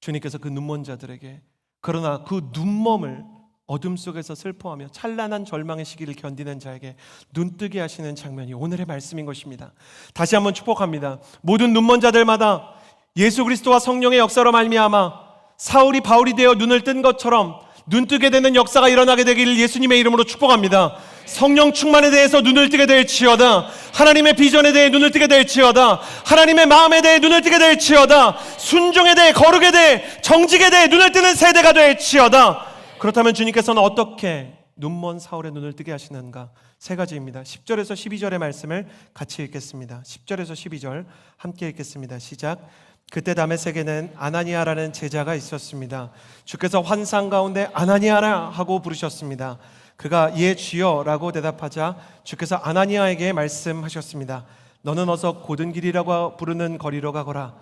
S1: 주님께서 그 눈먼 자들에게, 그러나 그 눈멈을 어둠 속에서 슬퍼하며 찬란한 절망의 시기를 견디는 자에게 눈뜨게 하시는 장면이 오늘의 말씀인 것입니다. 다시 한번 축복합니다. 모든 눈먼 자들마다 예수 그리스도와 성령의 역사로 말미암아 사울이 바울이 되어 눈을 뜬 것처럼 눈뜨게 되는 역사가 일어나게 되기를 예수님의 이름으로 축복합니다. 성령 충만에 대해서 눈을 뜨게 될지어다. 하나님의 비전에 대해 눈을 뜨게 될지어다. 하나님의 마음에 대해 눈을 뜨게 될지어다. 순종에 대해, 거룩에 대해, 정직에 대해 눈을 뜨는 세대가 될지어다. 그렇다면 주님께서는 어떻게 눈먼 사울의 눈을 뜨게 하시는가? 세 가지입니다. 10절에서 12절의 말씀을 같이 읽겠습니다. 10절에서 12절 함께 읽겠습니다. 시작. 그때 다메섹에는 아나니아라는 제자가 있었습니다. 주께서 환상 가운데 아나니아라 하고 부르셨습니다. 그가 예 주여라고 대답하자 주께서 아나니아에게 말씀하셨습니다. 너는 어서 고든 길이라고 부르는 거리로 가거라.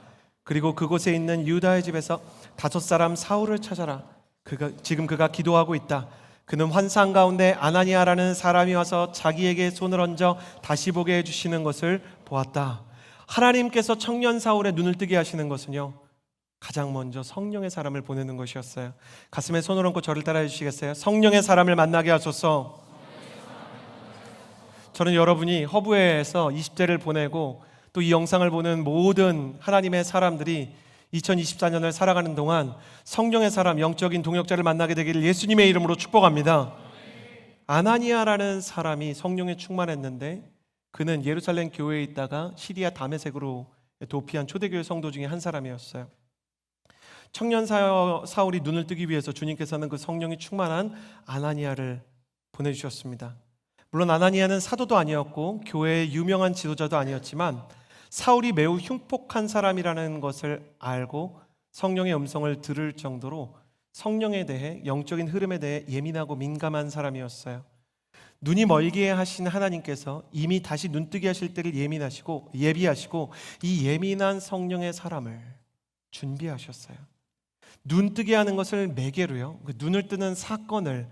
S1: 그리고 그곳에 있는 유다의 집에서 5사람 사울을 찾아라. 지금 그가 기도하고 있다. 그는 환상 가운데 아나니아라는 사람이 와서 자기에게 손을 얹어 다시 보게 해주시는 것을 보았다. 하나님께서 청년 사울의 눈을 뜨게 하시는 것은요, 가장 먼저 성령의 사람을 보내는 것이었어요. 가슴에 손을 얹고 저를 따라해 주시겠어요? 성령의 사람을 만나게 하소서. 저는 여러분이 허브회에서 20대를 보내고 또 이 영상을 보는 모든 하나님의 사람들이 2024년을 살아가는 동안 성령의 사람, 영적인 동역자를 만나게 되기를 예수님의 이름으로 축복합니다. 아나니아라는 사람이 성령에 충만했는데 그는 예루살렘 교회에 있다가 시리아 다메섹으로 도피한 초대교회 성도 중에 한 사람이었어요. 청년 사울이 눈을 뜨기 위해서 주님께서는 그 성령이 충만한 아나니아를 보내주셨습니다. 물론 아나니아는 사도도 아니었고 교회의 유명한 지도자도 아니었지만 사울이 매우 흉폭한 사람이라는 것을 알고 성령의 음성을 들을 정도로 성령에 대해, 영적인 흐름에 대해 예민하고 민감한 사람이었어요. 눈이 멀게 하신 하나님께서 이미 다시 눈뜨게 하실 때를 예비하시고 이 예민한 성령의 사람을 준비하셨어요. 눈뜨게 하는 것을 매개로요, 그 눈을 뜨는 사건을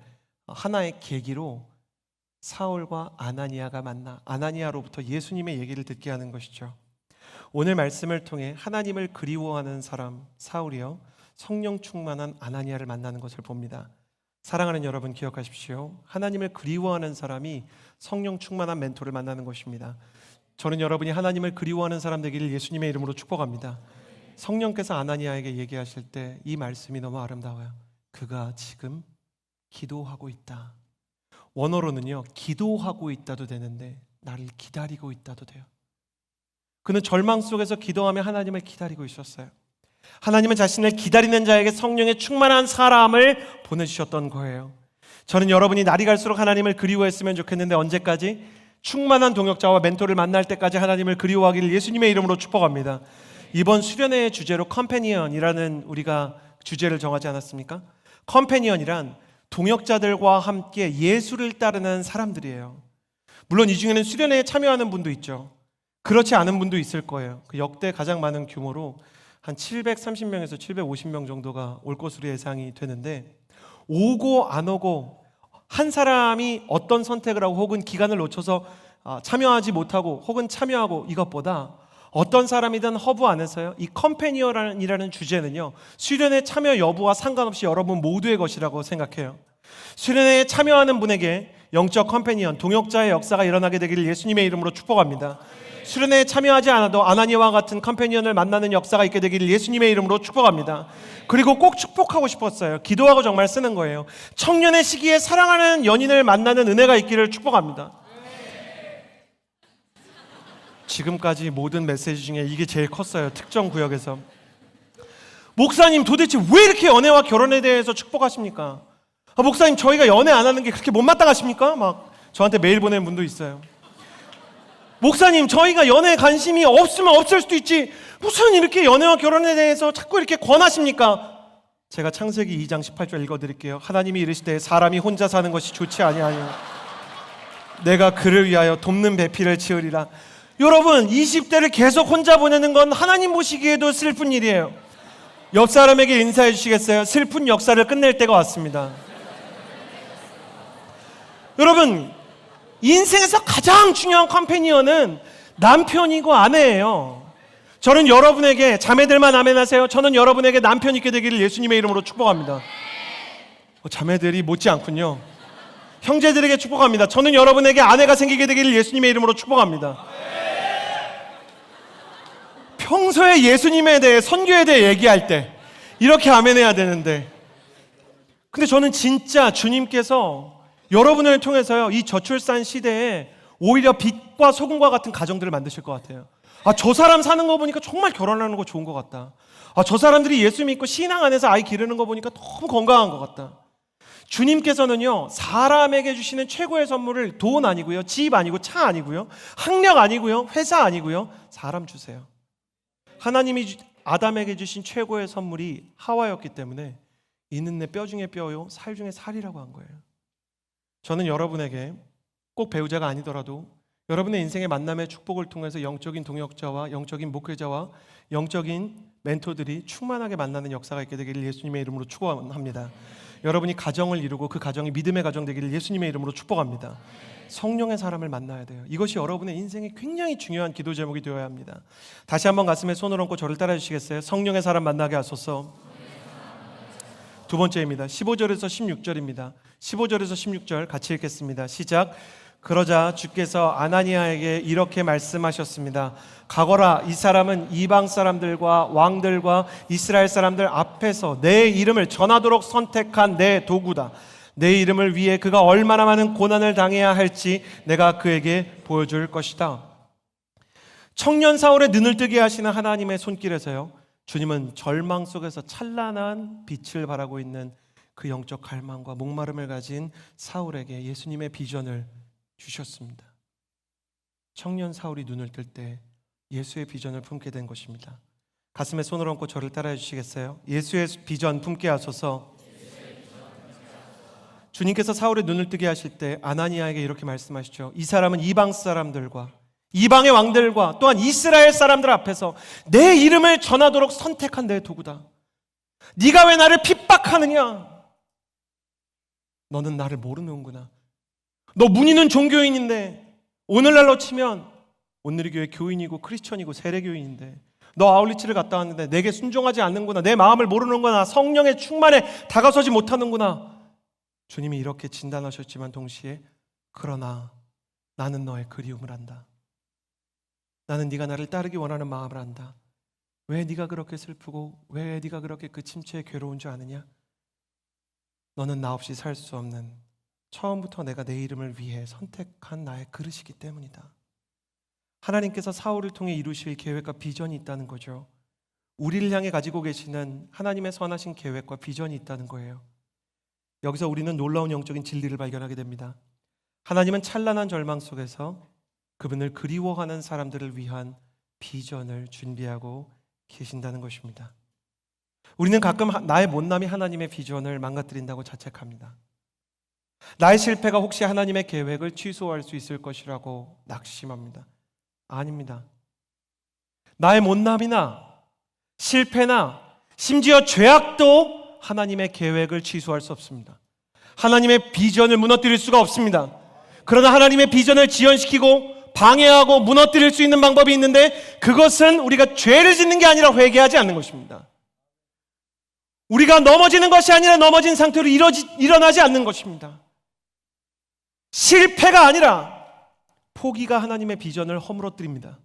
S1: 하나의 계기로 사울과 아나니아가 만나 아나니아로부터 예수님의 얘기를 듣게 하는 것이죠. 오늘 말씀을 통해 하나님을 그리워하는 사람 사울이요, 성령 충만한 아나니아를 만나는 것을 봅니다. 사랑하는 여러분, 기억하십시오. 하나님을 그리워하는 사람이 성령 충만한 멘토를 만나는 것입니다. 저는 여러분이 하나님을 그리워하는 사람 되기를 예수님의 이름으로 축복합니다. 성령께서 아나니아에게 얘기하실 때 이 말씀이 너무 아름다워요. 그가 지금 기도하고 있다. 원어로는요, 기도하고 있다도 되는데 나를 기다리고 있다도 돼요. 그는 절망 속에서 기도하며 하나님을 기다리고 있었어요. 하나님은 자신을 기다리는 자에게 성령의 충만한 사람을 보내주셨던 거예요. 저는 여러분이 날이 갈수록 하나님을 그리워했으면 좋겠는데 언제까지? 충만한 동역자와 멘토를 만날 때까지 하나님을 그리워하기를 예수님의 이름으로 축복합니다. 이번 수련회의 주제로 컴패니언이라는 우리가 주제를 정하지 않았습니까? 컴패니언이란 동역자들과 함께 예수를 따르는 사람들이에요. 물론 이 중에는 수련회에 참여하는 분도 있죠. 그렇지 않은 분도 있을 거예요. 그 역대 가장 많은 규모로 한 730명에서 750명 정도가 올 것으로 예상이 되는데, 오고 안 오고 한 사람이 어떤 선택을 하고 혹은 기간을 놓쳐서 참여하지 못하고 혹은 참여하고, 이것보다 어떤 사람이든 허브 안에서요, 이 컴패니언이라는 주제는요, 수련회 참여 여부와 상관없이 여러분 모두의 것이라고 생각해요. 수련회에 참여하는 분에게 영적 컴패니언, 동역자의 역사가 일어나게 되기를 예수님의 이름으로 축복합니다. 수련회에 참여하지 않아도 아나니아와 같은 컴패니언을 만나는 역사가 있게 되기를 예수님의 이름으로 축복합니다. 그리고 꼭 축복하고 싶었어요. 기도하고 정말 쓰는 거예요. 청년의 시기에 사랑하는 연인을 만나는 은혜가 있기를 축복합니다. 지금까지 모든 메시지 중에 이게 제일 컸어요. 특정 구역에서. 목사님, 도대체 왜 이렇게 연애와 결혼에 대해서 축복하십니까? 목사님, 저희가 연애 안 하는 게 그렇게 못마땅하십니까? 막 저한테 메일 보내는 분도 있어요. 목사님, 저희가 연애에 관심이 없으면 없을 수도 있지 무슨 이렇게 연애와 결혼에 대해서 자꾸 이렇게 권하십니까? 제가 창세기 2장 18절 읽어드릴게요. 하나님이 이르시되 사람이 혼자 사는 것이 좋지 아니하요 내가 그를 위하여 돕는 배필을 지으리라. 여러분, 20대를 계속 혼자 보내는 건 하나님 보시기에도 슬픈 일이에요. 옆 사람에게 인사해 주시겠어요? 슬픈 역사를 끝낼 때가 왔습니다. 여러분, 인생에서 가장 중요한 컴패니언은 남편이고 아내예요. 저는 여러분에게, 자매들만 아멘하세요. 저는 여러분에게 남편 있게 되기를 예수님의 이름으로 축복합니다. 자매들이 못지 않군요. 형제들에게 축복합니다. 저는 여러분에게 아내가 생기게 되기를 예수님의 이름으로 축복합니다. 평소에 예수님에 대해, 선교에 대해 얘기할 때 이렇게 아멘해야 되는데, 근데 저는 진짜 주님께서 여러분을 통해서요, 이 저출산 시대에 오히려 빛과 소금과 같은 가정들을 만드실 것 같아요. 저 사람 사는 거 보니까 정말 결혼하는 거 좋은 것 같다. 저 사람들이 예수 믿고 신앙 안에서 아이 기르는 거 보니까 너무 건강한 것 같다. 주님께서는요, 사람에게 주시는 최고의 선물을 돈 아니고요, 집 아니고, 차 아니고요, 학력 아니고요, 회사 아니고요, 사람 주세요. 하나님이 아담에게 주신 최고의 선물이 하와였기 때문에 이는 내 뼈 중에 뼈요 살 중에 살이라고 한 거예요. 저는 여러분에게 꼭 배우자가 아니더라도 여러분의 인생의 만남의 축복을 통해서 영적인 동역자와 영적인 목회자와 영적인 멘토들이 충만하게 만나는 역사가 있게 되기를 예수님의 이름으로 축원합니다. 여러분이 가정을 이루고 그 가정이 믿음의 가정 되기를 예수님의 이름으로 축복합니다. 성령의 사람을 만나야 돼요. 이것이 여러분의 인생에 굉장히 중요한 기도 제목이 되어야 합니다. 다시 한번 가슴에 손을 얹고 저를 따라 주시겠어요? 성령의 사람 만나게 하소서. 두 번째입니다. 15절에서 16절입니다. 15절에서 16절 같이 읽겠습니다. 시작. 그러자 주께서 아나니아에게 이렇게 말씀하셨습니다. 가거라, 이 사람은 이방 사람들과 왕들과 이스라엘 사람들 앞에서 내 이름을 전하도록 선택한 내 도구다. 내 이름을 위해 그가 얼마나 많은 고난을 당해야 할지 내가 그에게 보여줄 것이다. 청년 사울의 눈을 뜨게 하시는 하나님의 손길에서요, 주님은 절망 속에서 찬란한 빛을 발하고 있는 그 영적 갈망과 목마름을 가진 사울에게 예수님의 비전을 주셨습니다. 청년 사울이 눈을 뜰 때 예수의 비전을 품게 된 것입니다. 가슴에 손을 얹고 저를 따라해 주시겠어요? 예수의 비전 품게 하소서. 주님께서 사울의 눈을 뜨게 하실 때 아나니아에게 이렇게 말씀하시죠. 이 사람은 이방 사람들과 이방의 왕들과 또한 이스라엘 사람들 앞에서 내 이름을 전하도록 선택한 내 도구다. 네가 왜 나를 핍박하느냐? 너는 나를 모르는구나. 너 문의는 종교인인데, 오늘날로 치면 온누리교회 교인이고 크리스천이고 세례교인인데, 너 아울리치를 갔다 왔는데 내게 순종하지 않는구나. 내 마음을 모르는구나. 성령의 충만에 다가서지 못하는구나. 주님이 이렇게 진단하셨지만 동시에 그러나 나는 너의 그리움을 안다. 나는 네가 나를 따르기 원하는 마음을 안다. 왜 네가 그렇게 슬프고 왜 네가 그렇게 그 침체에 괴로운 줄 아느냐? 너는 나 없이 살 수 없는, 처음부터 내가 내 이름을 위해 선택한 나의 그릇이기 때문이다. 하나님께서 사울을 통해 이루실 계획과 비전이 있다는 거죠. 우리를 향해 가지고 계시는 하나님의 선하신 계획과 비전이 있다는 거예요. 여기서 우리는 놀라운 영적인 진리를 발견하게 됩니다. 하나님은 찬란한 절망 속에서 그분을 그리워하는 사람들을 위한 비전을 준비하고 계신다는 것입니다. 우리는 가끔 나의 못남이 하나님의 비전을 망가뜨린다고 자책합니다. 나의 실패가 혹시 하나님의 계획을 취소할 수 있을 것이라고 낙심합니다. 아닙니다. 나의 못남이나 실패나 심지어 죄악도 하나님의 계획을 취소할 수 없습니다. 하나님의 비전을 무너뜨릴 수가 없습니다. 그러나 하나님의 비전을 지연시키고 방해하고 무너뜨릴 수 있는 방법이 있는데, 그것은 우리가 죄를 짓는 게 아니라 회개하지 않는 것입니다. 우리가 넘어지는 것이 아니라 넘어진 상태로 일어나지 않는 것입니다. 실패가 아니라 포기가 하나님의 비전을 허물어뜨립니다.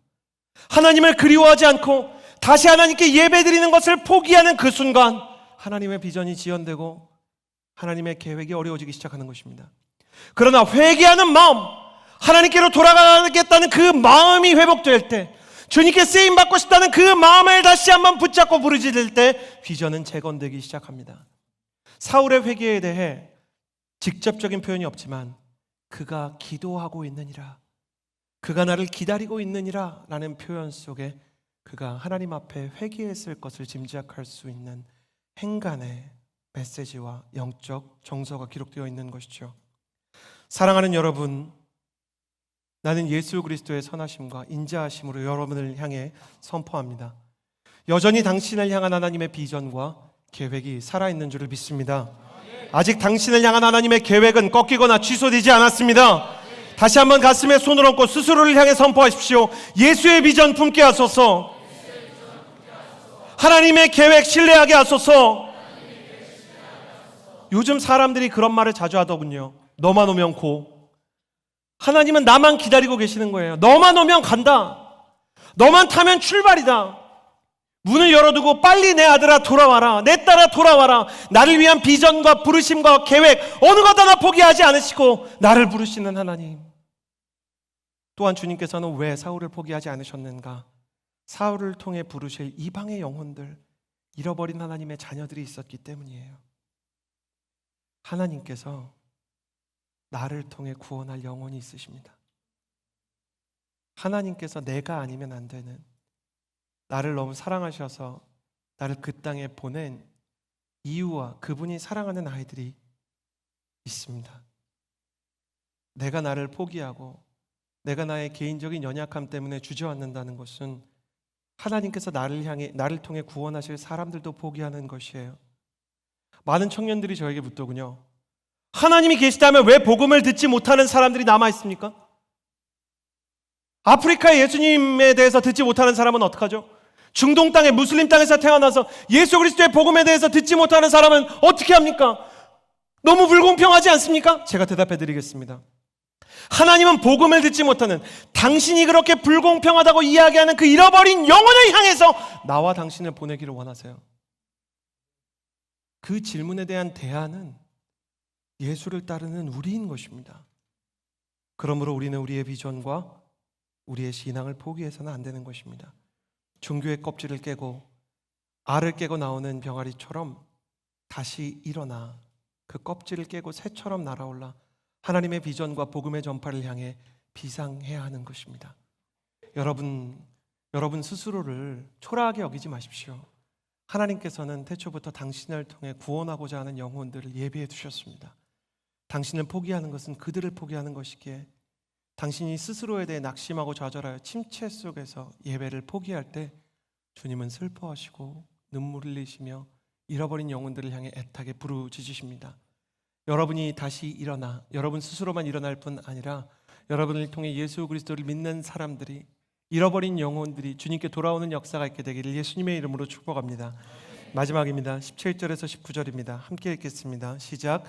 S1: 하나님을 그리워하지 않고 다시 하나님께 예배드리는 것을 포기하는 그 순간 하나님의 비전이 지연되고 하나님의 계획이 어려워지기 시작하는 것입니다. 그러나 회개하는 마음, 하나님께로 돌아가겠다는 그 마음이 회복될 때, 주님께 쓰임받고 싶다는 그 마음을 다시 한번 붙잡고 부르짖을 때 비전은 재건되기 시작합니다. 사울의 회개에 대해 직접적인 표현이 없지만 그가 기도하고 있느니라, 그가 나를 기다리고 있느니라 라는 표현 속에 그가 하나님 앞에 회개했을 것을 짐작할 수 있는 행간의 메시지와 영적 정서가 기록되어 있는 것이죠. 사랑하는 여러분, 나는 예수 그리스도의 선하심과 인자하심으로 여러분을 향해 선포합니다. 여전히 당신을 향한 하나님의 비전과 계획이 살아있는 줄을 믿습니다. 아직 당신을 향한 하나님의 계획은 꺾이거나 취소되지 않았습니다. 다시 한번 가슴에 손을 얹고 스스로를 향해 선포하십시오. 예수의 비전 품게 하소서. 하나님의 계획 신뢰하게 하소서. 요즘 사람들이 그런 말을 자주 하더군요. 너만 오면 고. 하나님은 나만 기다리고 계시는 거예요. 너만 오면 간다. 너만 타면 출발이다. 문을 열어두고 빨리 내 아들아 돌아와라. 내 딸아 돌아와라. 나를 위한 비전과 부르심과 계획 어느 것 하나 포기하지 않으시고 나를 부르시는 하나님. 또한 주님께서는 왜 사울을 포기하지 않으셨는가? 사울을 통해 부르실 이방의 영혼들, 잃어버린 하나님의 자녀들이 있었기 때문이에요. 하나님께서 나를 통해 구원할 영혼이 있으십니다. 하나님께서 내가 아니면 안 되는, 나를 너무 사랑하셔서 나를 그 땅에 보낸 이유와 그분이 사랑하는 아이들이 있습니다. 내가 나를 포기하고 내가 나의 개인적인 연약함 때문에 주저앉는다는 것은 하나님께서 나를 통해 구원하실 사람들도 포기하는 것이에요. 많은 청년들이 저에게 묻더군요. 하나님이 계시다면 왜 복음을 듣지 못하는 사람들이 남아 있습니까? 아프리카의 예수님에 대해서 듣지 못하는 사람은 어떡하죠? 중동 땅에 무슬림 땅에서 태어나서 예수 그리스도의 복음에 대해서 듣지 못하는 사람은 어떻게 합니까? 너무 불공평하지 않습니까? 제가 대답해 드리겠습니다. 하나님은 복음을 듣지 못하는, 당신이 그렇게 불공평하다고 이야기하는 그 잃어버린 영혼을 향해서 나와 당신을 보내기를 원하세요. 그 질문에 대한 대안은 예수를 따르는 우리인 것입니다. 그러므로 우리는 우리의 비전과 우리의 신앙을 포기해서는 안 되는 것입니다. 종교의 껍질을 깨고 알을 깨고 나오는 병아리처럼 다시 일어나 그 껍질을 깨고 새처럼 날아올라 하나님의 비전과 복음의 전파를 향해 비상해야 하는 것입니다. 여러분 스스로를 초라하게 여기지 마십시오. 하나님께서는 태초부터 당신을 통해 구원하고자 하는 영혼들을 예비해 두셨습니다. 당신을 포기하는 것은 그들을 포기하는 것이기에 당신이 스스로에 대해 낙심하고 좌절하여 침체 속에서 예배를 포기할 때 주님은 슬퍼하시고 눈물 흘리시며 잃어버린 영혼들을 향해 애타게 부르짖으십니다. 여러분이 다시 일어나 여러분 스스로만 일어날 뿐 아니라 여러분을 통해 예수 그리스도를 믿는 사람들이, 잃어버린 영혼들이 주님께 돌아오는 역사가 있게 되기를 예수님의 이름으로 축복합니다. 마지막입니다. 17절에서 19절입니다. 함께 읽겠습니다. 시작.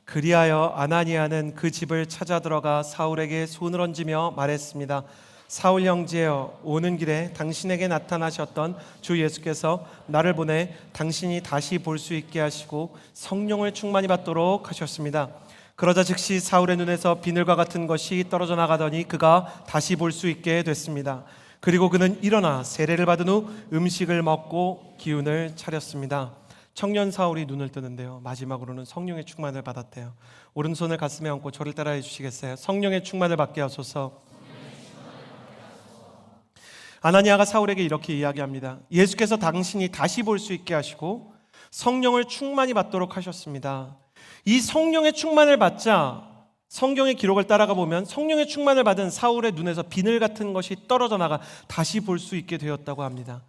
S1: 그리하여 아나니아는 그 집을 찾아 들어가 사울에게 손을 얹으며 말했습니다. 사울 형제여, 오는 길에 당신에게 나타나셨던 주 예수께서 나를 보내 당신이 다시 볼 수 있게 하시고 성령을 충만히 받도록 하셨습니다. 그러자 즉시 사울의 눈에서 비늘과 같은 것이 떨어져 나가더니 그가 다시 볼 수 있게 됐습니다. 그리고 그는 일어나 세례를 받은 후 음식을 먹고 기운을 차렸습니다. 청년 사울이 눈을 뜨는데요, 마지막으로는 성령의 충만을 받았대요. 오른손을 가슴에 얹고 저를 따라해 주시겠어요? 성령의 충만을 받게 하소서. 아나니아가 사울에게 이렇게 이야기합니다. 예수께서 당신이 다시 볼 수 있게 하시고 성령을 충만히 받도록 하셨습니다. 이 성령의 충만을 받자 성경의 기록을 따라가 보면 성령의 충만을 받은 사울의 눈에서 비늘 같은 것이 떨어져 나가 다시 볼 수 있게 되었다고 합니다.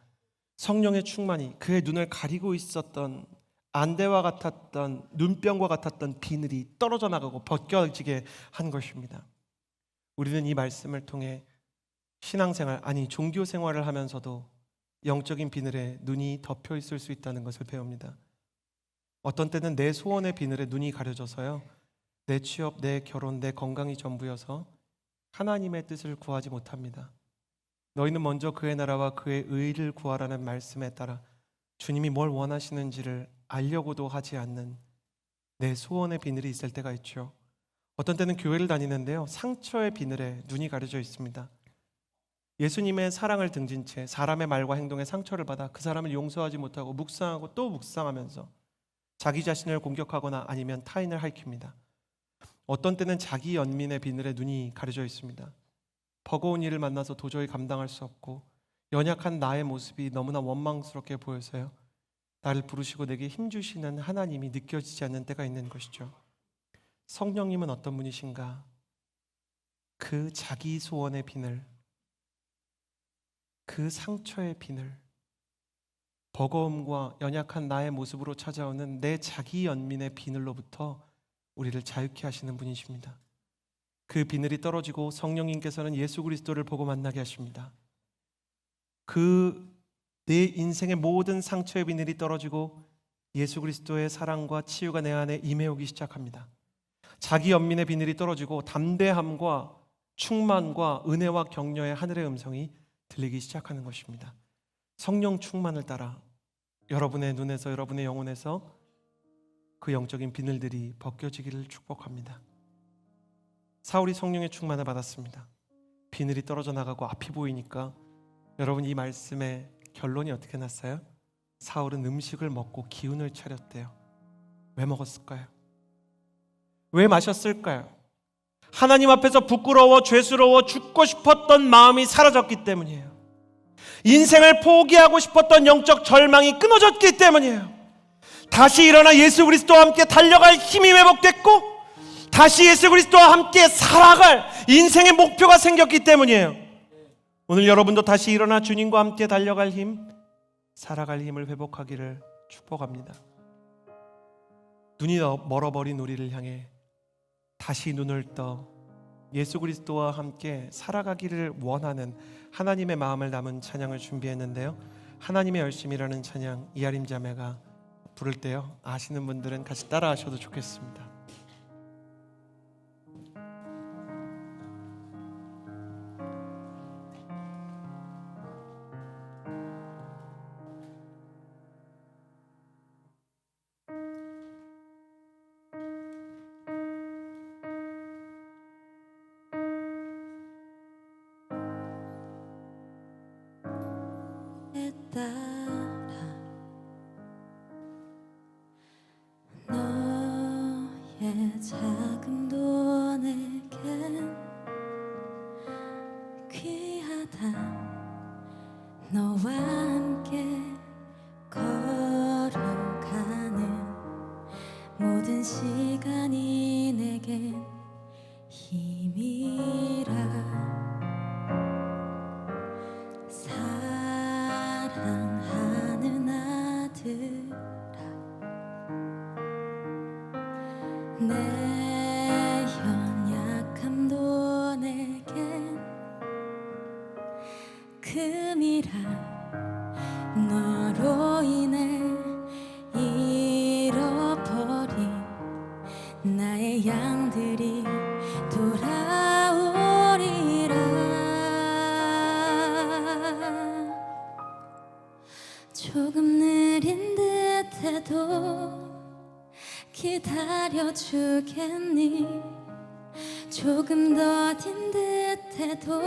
S1: 성령의 충만이 그의 눈을 가리고 있었던 안대와 같았던 눈병과 같았던 비늘이 떨어져 나가고 벗겨지게 한 것입니다. 우리는 이 말씀을 통해 신앙생활, 아니 종교 생활을 하면서도 영적인 비늘에 눈이 덮여 있을 수 있다는 것을 배웁니다. 어떤 때는 내 소원의 비늘에 눈이 가려져서요, 내 취업, 내 결혼, 내 건강이 전부여서 하나님의 뜻을 구하지 못합니다. 너희는 먼저 그의 나라와 그의 의를 구하라는 말씀에 따라 주님이 뭘 원하시는지를 알려고도 하지 않는 내 소원의 비늘이 있을 때가 있죠. 어떤 때는 교회를 다니는데요, 상처의 비늘에 눈이 가려져 있습니다. 예수님의 사랑을 등진 채 사람의 말과 행동에 상처를 받아 그 사람을 용서하지 못하고 묵상하고 또 묵상하면서 자기 자신을 공격하거나 아니면 타인을 핥힙니다. 어떤 때는 자기 연민의 비늘에 눈이 가려져 있습니다. 버거운 일을 만나서 도저히 감당할 수 없고 연약한 나의 모습이 너무나 원망스럽게 보여서요, 나를 부르시고 내게 힘주시는 하나님이 느껴지지 않는 때가 있는 것이죠. 성령님은 어떤 분이신가? 그 자기 소원의 비늘, 그 상처의 비늘, 버거움과 연약한 나의 모습으로 찾아오는 내 자기 연민의 비늘로부터 우리를 자유케 하시는 분이십니다. 그 비늘이 떨어지고 성령님께서는 예수 그리스도를 보고 만나게 하십니다. 그 내 인생의 모든 상처의 비늘이 떨어지고 예수 그리스도의 사랑과 치유가 내 안에 임해오기 시작합니다. 자기 연민의 비늘이 떨어지고 담대함과 충만과 은혜와 격려의 하늘의 음성이 들리기 시작하는 것입니다. 성령 충만을 따라 여러분의 눈에서, 여러분의 영혼에서 그 영적인 비늘들이 벗겨지기를 축복합니다. 사울이 성령의 충만을 받았습니다. 비늘이 떨어져 나가고 앞이 보이니까 여러분, 이 말씀의 결론이 어떻게 났어요? 사울은 음식을 먹고 기운을 차렸대요. 왜 먹었을까요? 왜 마셨을까요? 하나님 앞에서 부끄러워 죄스러워 죽고 싶었던 마음이 사라졌기 때문이에요. 인생을 포기하고 싶었던 영적 절망이 끊어졌기 때문이에요. 다시 일어나 예수 그리스도와 함께 달려갈 힘이 회복됐고 다시 예수 그리스도와 함께 살아갈 인생의 목표가 생겼기 때문이에요. 오늘 여러분도 다시 일어나 주님과 함께 달려갈 힘, 살아갈 힘을 회복하기를 축복합니다. 눈이 멀어버린 우리를 향해 다시 눈을 떠 예수 그리스도와 함께 살아가기를 원하는 하나님의 마음을 담은 찬양을 준비했는데요, 하나님의 열심이라는 찬양 이하림 자매가 부를 때요, 아시는 분들은 같이 따라 하셔도 좋겠습니다.
S2: 따라 너의 작음도 내겐 귀하다. 너와 함께 걸어가는 모든 시간이 내겐 힘이라. 사랑하는 아들아, 내 연약함도 내겐 금이라. 너로 인해 잃어버린 나의 양들이 돌아오리라. 조금 느린 듯해도 기다려주겠니? 조금 더딘 듯해도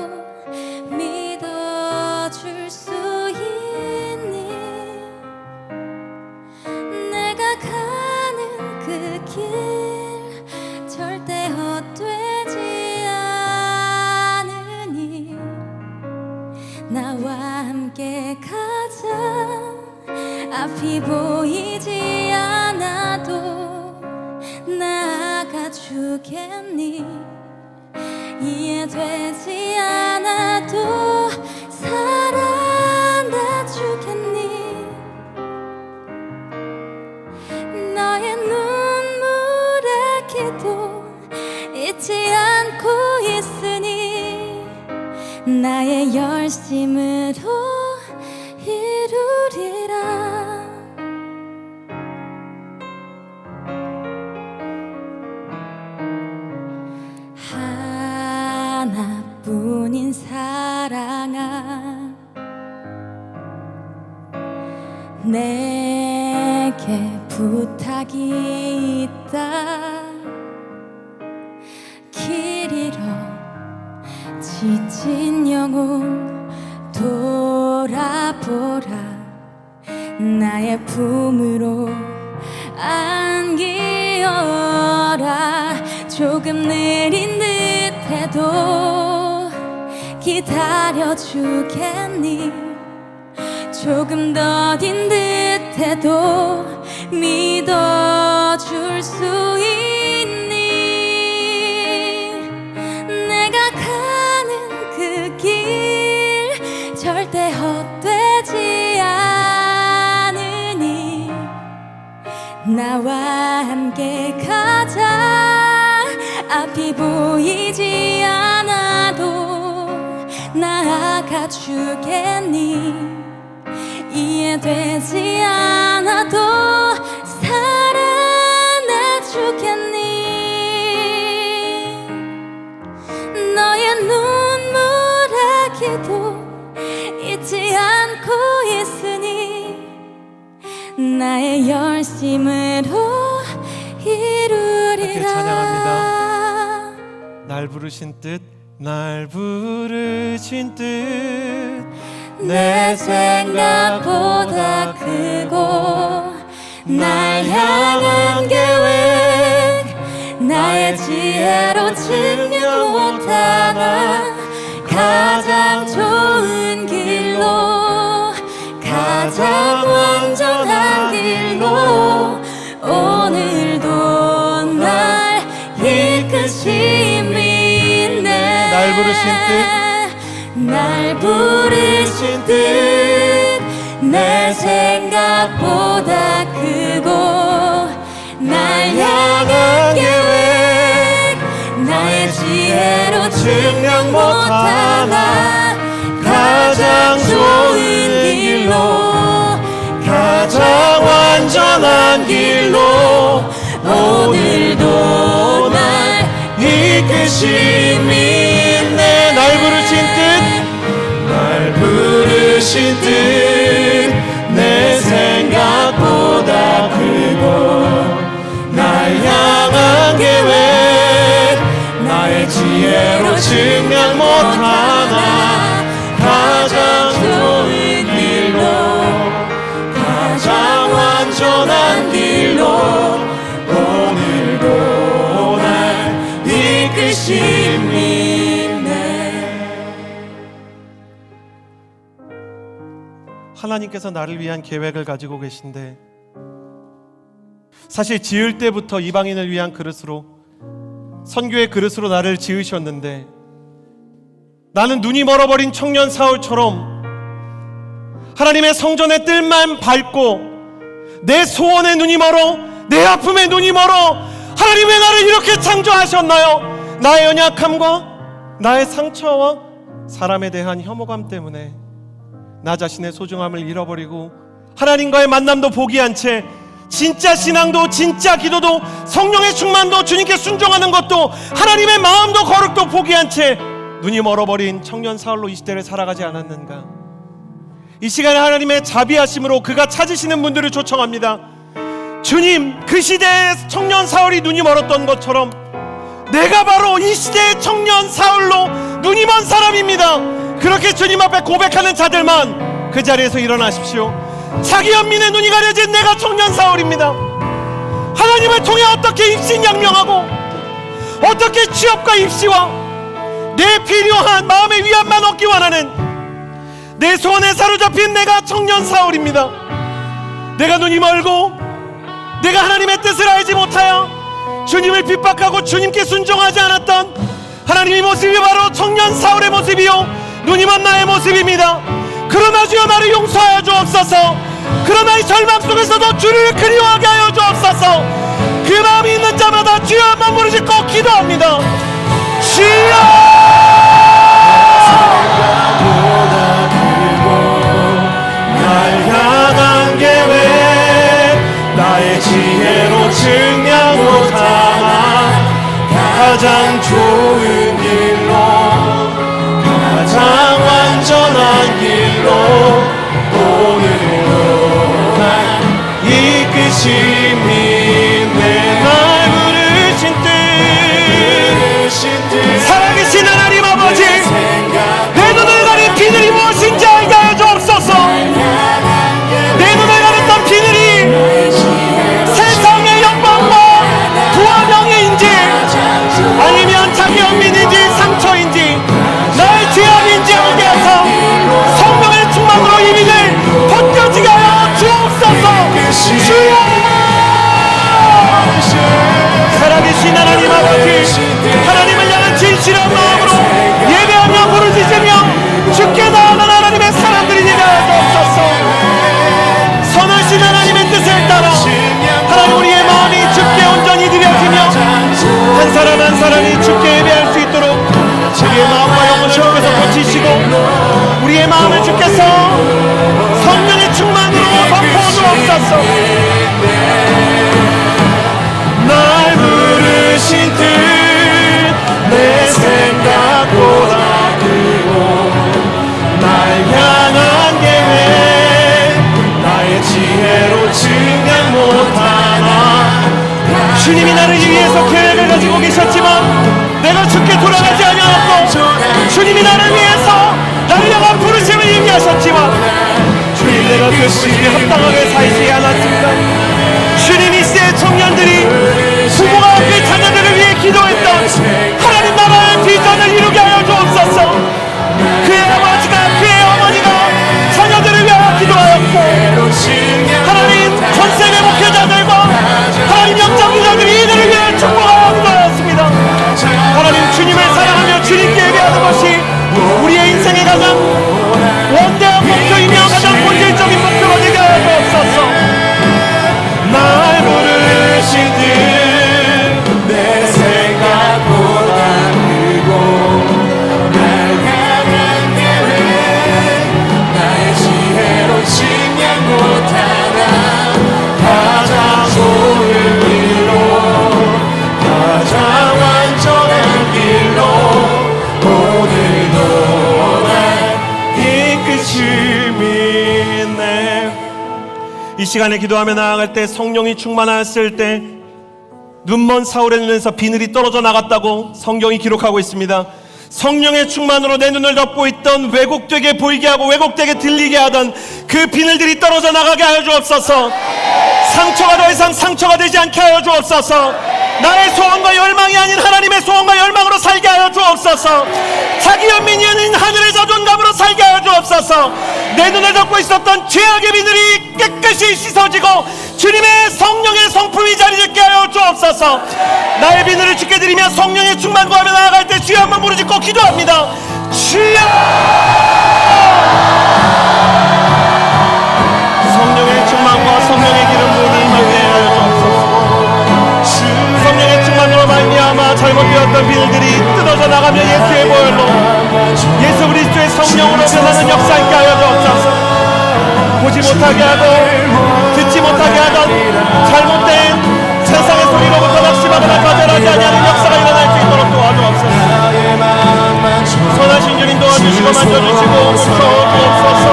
S2: 믿어줄 수 있니? 내가 가는 그 길 절대 헛되지 않으니 나와 함께 가자. 앞이 보이지 않아도 나아가주겠니? 이해되지 않아도 사랑해주겠니? 너의 눈물의 기도 잊지 않고 있으니 나의 열심으로 이루리라. 하나뿐인 사랑아, 내게 부탁이 있다. 길 잃어 지친 영혼 돌아보라. 나의 품으로 안기어라. 조금 느린 듯해도 기다려주겠니? 조금 더딘 듯해도 믿어줄 수 있니? 내가 가는 그 길 절대 헛되지 않으니 나와 함께 가자. 앞이 보이지 않아도 나아가 주겠니? 이해되지 않아도 사랑해 주겠니? 너의 눈물의 기도 잊지 않고 있으니 나의 열심으로 이루리라.
S1: 함께 찬양합니다. 날 부르신 뜻, 날 부르신 뜻,
S2: 내 생각보다 크고 날 향한 계획 나의 지혜로 증명 못하나 가장 좋은 길로 가장 완전한 길로 오늘도 날 이끄심이
S1: 날 부르신 뜻
S2: 날 부르신 뜻 내 생각보다 크고 날 향한 계획 나의 지혜로 증명 못하나 가장 좋은 길로 가장 완전한 길로 오늘도 날 이끄심이 있네.
S1: 날 부르신 뜻,
S3: 날 부르신 뜻 내 생각보다 크고 날 향한 계획 나의 지혜로 증명 못하나 가장 좋은 길로 가장 완전한 길로 오늘도 날 이끄심이
S1: 하나님께서 나를 위한 계획을 가지고 계신데, 사실 지을 때부터 이방인을 위한 그릇으로, 선교의 그릇으로 나를 지으셨는데, 나는 눈이 멀어버린 청년 사울처럼 하나님의 성전의 뜰만 밟고 내 소원의 눈이 멀어, 내 아픔의 눈이 멀어. 하나님 왜 나를 이렇게 창조하셨나요? 나의 연약함과 나의 상처와 사람에 대한 혐오감 때문에 나 자신의 소중함을 잃어버리고 하나님과의 만남도 포기한 채 진짜 신앙도 진짜 기도도 성령의 충만도 주님께 순종하는 것도 하나님의 마음도 거룩도 포기한 채 눈이 멀어버린 청년 사울로 이 시대를 살아가지 않았는가? 이 시간에 하나님의 자비하심으로 그가 찾으시는 분들을 초청합니다. 주님, 그 시대의 청년 사울이 눈이 멀었던 것처럼 내가 바로 이 시대의 청년 사울로 눈이 먼 사람입니다. 그렇게 주님 앞에 고백하는 자들만 그 자리에서 일어나십시오. 자기 연민의 눈이 가려진 내가 청년 사울입니다. 하나님을 통해 어떻게 입신양명하고 어떻게 취업과 입시와 내 필요한 마음의 위안만 얻기 원하는 내 소원에 사로잡힌 내가 청년 사울입니다. 내가 눈이 멀고 내가 하나님의 뜻을 알지 못하여 주님을 핍박하고 주님께 순종하지 않았던 하나님의 모습이 바로 청년 사울의 모습이요 눈이 먼 나의 모습입니다. 그러나 주여 나를 용서하여 주옵소서. 그러나 이 절망 속에서도 주를 그리워하게 하여 주옵소서. 그 마음이 있는 자마다 주여 한번 부르짖고 기도합니다. 주여!
S3: 생각보다 크고 날 향한 계획 나의 지혜로 증명 못하나 가장 좋은 길로 가장 완전한 길로 오늘도 날 이끄심이
S1: 날 부르신 뜻 살아계신 하나님 아버지, 내 눈을 가린 비늘이 무엇인지 알게 하여 주옵소서. 내 눈을 가렸던 비늘이 세상의 영광과 부와 명예인지 아니면 자기 연민인지 상처인지 나의 죄악인지 하나님 주께 예배할 수 있도록 우리의 마음과 영혼을 주께서 고치시고 우리의 마음을 주께서 성령의 충만으로 덮어주옵소서.
S3: 날 부르신 뜻 내 생각보다 크고 날 향한 계획 나의 지혜로 증량 못하나.
S1: 주님이 나를 위해서 계획을 가지고 계셨지만 내가 주께 돌아가지 아니하였고 주님이 나를 위해서 나를 향한 부르심을 얘기하셨지만 주님 내가 그 부르심에 합당하게 살지 않았습니다. 주님 이 시대 청년들이 부모가 그 자녀들을 위해 기도했던 하나님 나라의 비전을 이루게 하여 주옵소서. 그의 아버지가 그의 어머니가 자녀들을 위하여 기도하였고 하나님 전세계 목회자들과 하나님 영장기자들이 이들을 위해 축복하여 기도하였습니다. 하나님 주님을 사랑하며 주님께 예배하는 것이 우리의 인생의 가장 원대한 목표이며 가장 본질적인 목표가 되게 하여 주옵소서.
S3: 날 부르신 뜻 내 생각보다 크고 날 향한 계획 나의 지혜로 증량 못하나. 가장 좋은 길로 가장 완전한 길로 오늘도 날 이끄심이네.
S1: 이 시간에 기도하며 나아갈 때 성령이 충만하였을 때 눈먼 사울의 눈에서 비늘이 떨어져 나갔다고 성경이 기록하고 있습니다. 성령의 충만으로 내 눈을 덮고 있던 왜곡되게 보이게 하고 왜곡되게 들리게 하던 그 비늘들이 떨어져 나가게 하여 주옵소서. 상처가 더 이상 상처가 되지 않게 하여 주옵소서. 나의 소원과 열망이 아닌 하나님의 소원과 열망으로 살게 하여 주옵소서. 자기 연민이 아닌 하늘의 자존감으로 살게 하여 주옵소서. 내 눈을 덮고 있었던 죄악의 비늘이 깨끗이 씻어지고 주님의 성령의 성품이 자리잡게 하여 주옵소서. 나의 비늘을 주께 드리며 성령의 충만 구하며 나아갈 때 주여 한번 부르짖고 기도합니다. 주여! 성령의 충만과 성령의 기름 부음이 임하게 하여 주옵소서. 성령의 충만으로 말미암아 잘못되었던 비늘들이 뜯어져 나가며 예수의 보혈로 예수 그리스도의 성령으로 변하는 역사 있게 하여 주옵소서. 보지 못하게 하고 듣지 못하게 하던 잘못된 세상의 소리로부터 낙심하거나 거절하지 아니하는 역사가 일어날 수 있도록 도와주옵소서. 선하신 주님 도와주시고 만져주시고 멈춰주옵소서.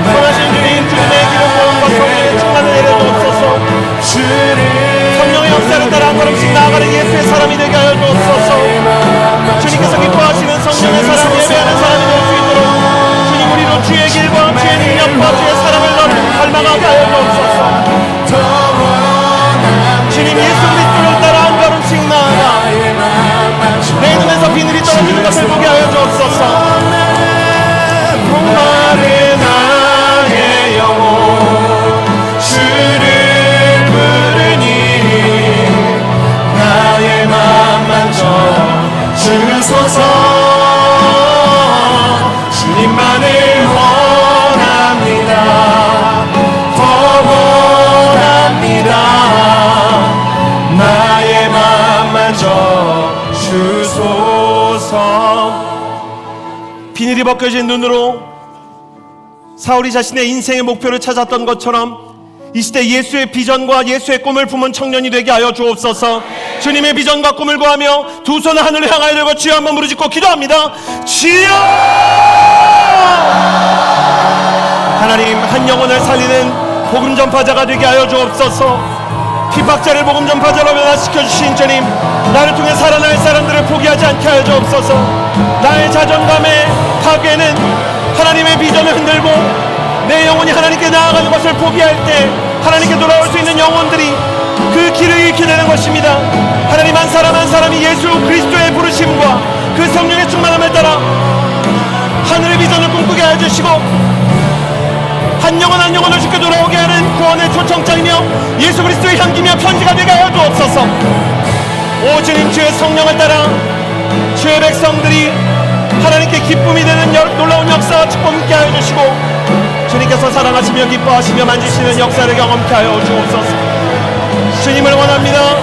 S1: 선하신 주님 주님의 기름 부음과 성령의 충만을 내려주옵소서. 성령의 역사를 따라 한 걸음씩 나아가는 예수의 사람이 되게 하여 주옵소서. 주님께서 기뻐하시는 성령의 사람 예배하는 사람이 될 수 있도록 주님 우리로 주의 길과 주의 능력과 주의 사랑을 닮아가게 하여 주옵소서. 주님 예수 그리스도를 따라 한 걸음씩 나아가 내 눈에서 비늘이 떨어지는 것을 보게 하여 주옵소서.
S3: 목마른 나의 영혼 주를 부르니 나의 맘 만져 주소서. 주님만을 원합니다. 더 원합니다. 나의 맘 만져 주소서.
S1: 비늘이 벗겨진 눈으로 사울이 자신의 인생의 목표를 찾았던 것처럼 이 시대 예수의 비전과 예수의 꿈을 품은 청년이 되게 하여 주옵소서. 주님의 비전과 꿈을 구하며 두 손을 하늘을 향하여 들고 주여 한번 부르짖고 기도합니다. 주여! 하나님 한 영혼을 살리는 복음 전파자가 되게 하여 주옵소서. 핍박자를 복음 전파자로 변화시켜 주신 주님, 나를 통해 살아날 사람들을 포기하지 않게 하여 주옵소서. 나의 자존감의 파괴는 하나님의 비전을 흔들고 내 영혼이 하나님께 나아가는 것을 포기할 때 하나님께 돌아올 수 있는 영혼들이 그 길을 잃게 되는 것입니다. 하나님 한 사람 한 사람이 예수 그리스도의 부르심과 그 성령의 충만함을 따라 하늘의 비전을 꿈꾸게 해주시고 한 영혼 한 영혼을 주께 돌아오게 하는 구원의 초청장이며 예수 그리스도의 향기며 편지가 되게 하여 주옵소서. 오 주님, 주의 성령을 따라 주의 백성들이 하나님께 기쁨이 되는 놀라운 역사와 축복을 있게 하여 주시고 주님께서 사랑하시며 기뻐하시며 만지시는 역사를 경험케 하여 주옵소서. 주님을 원합니다.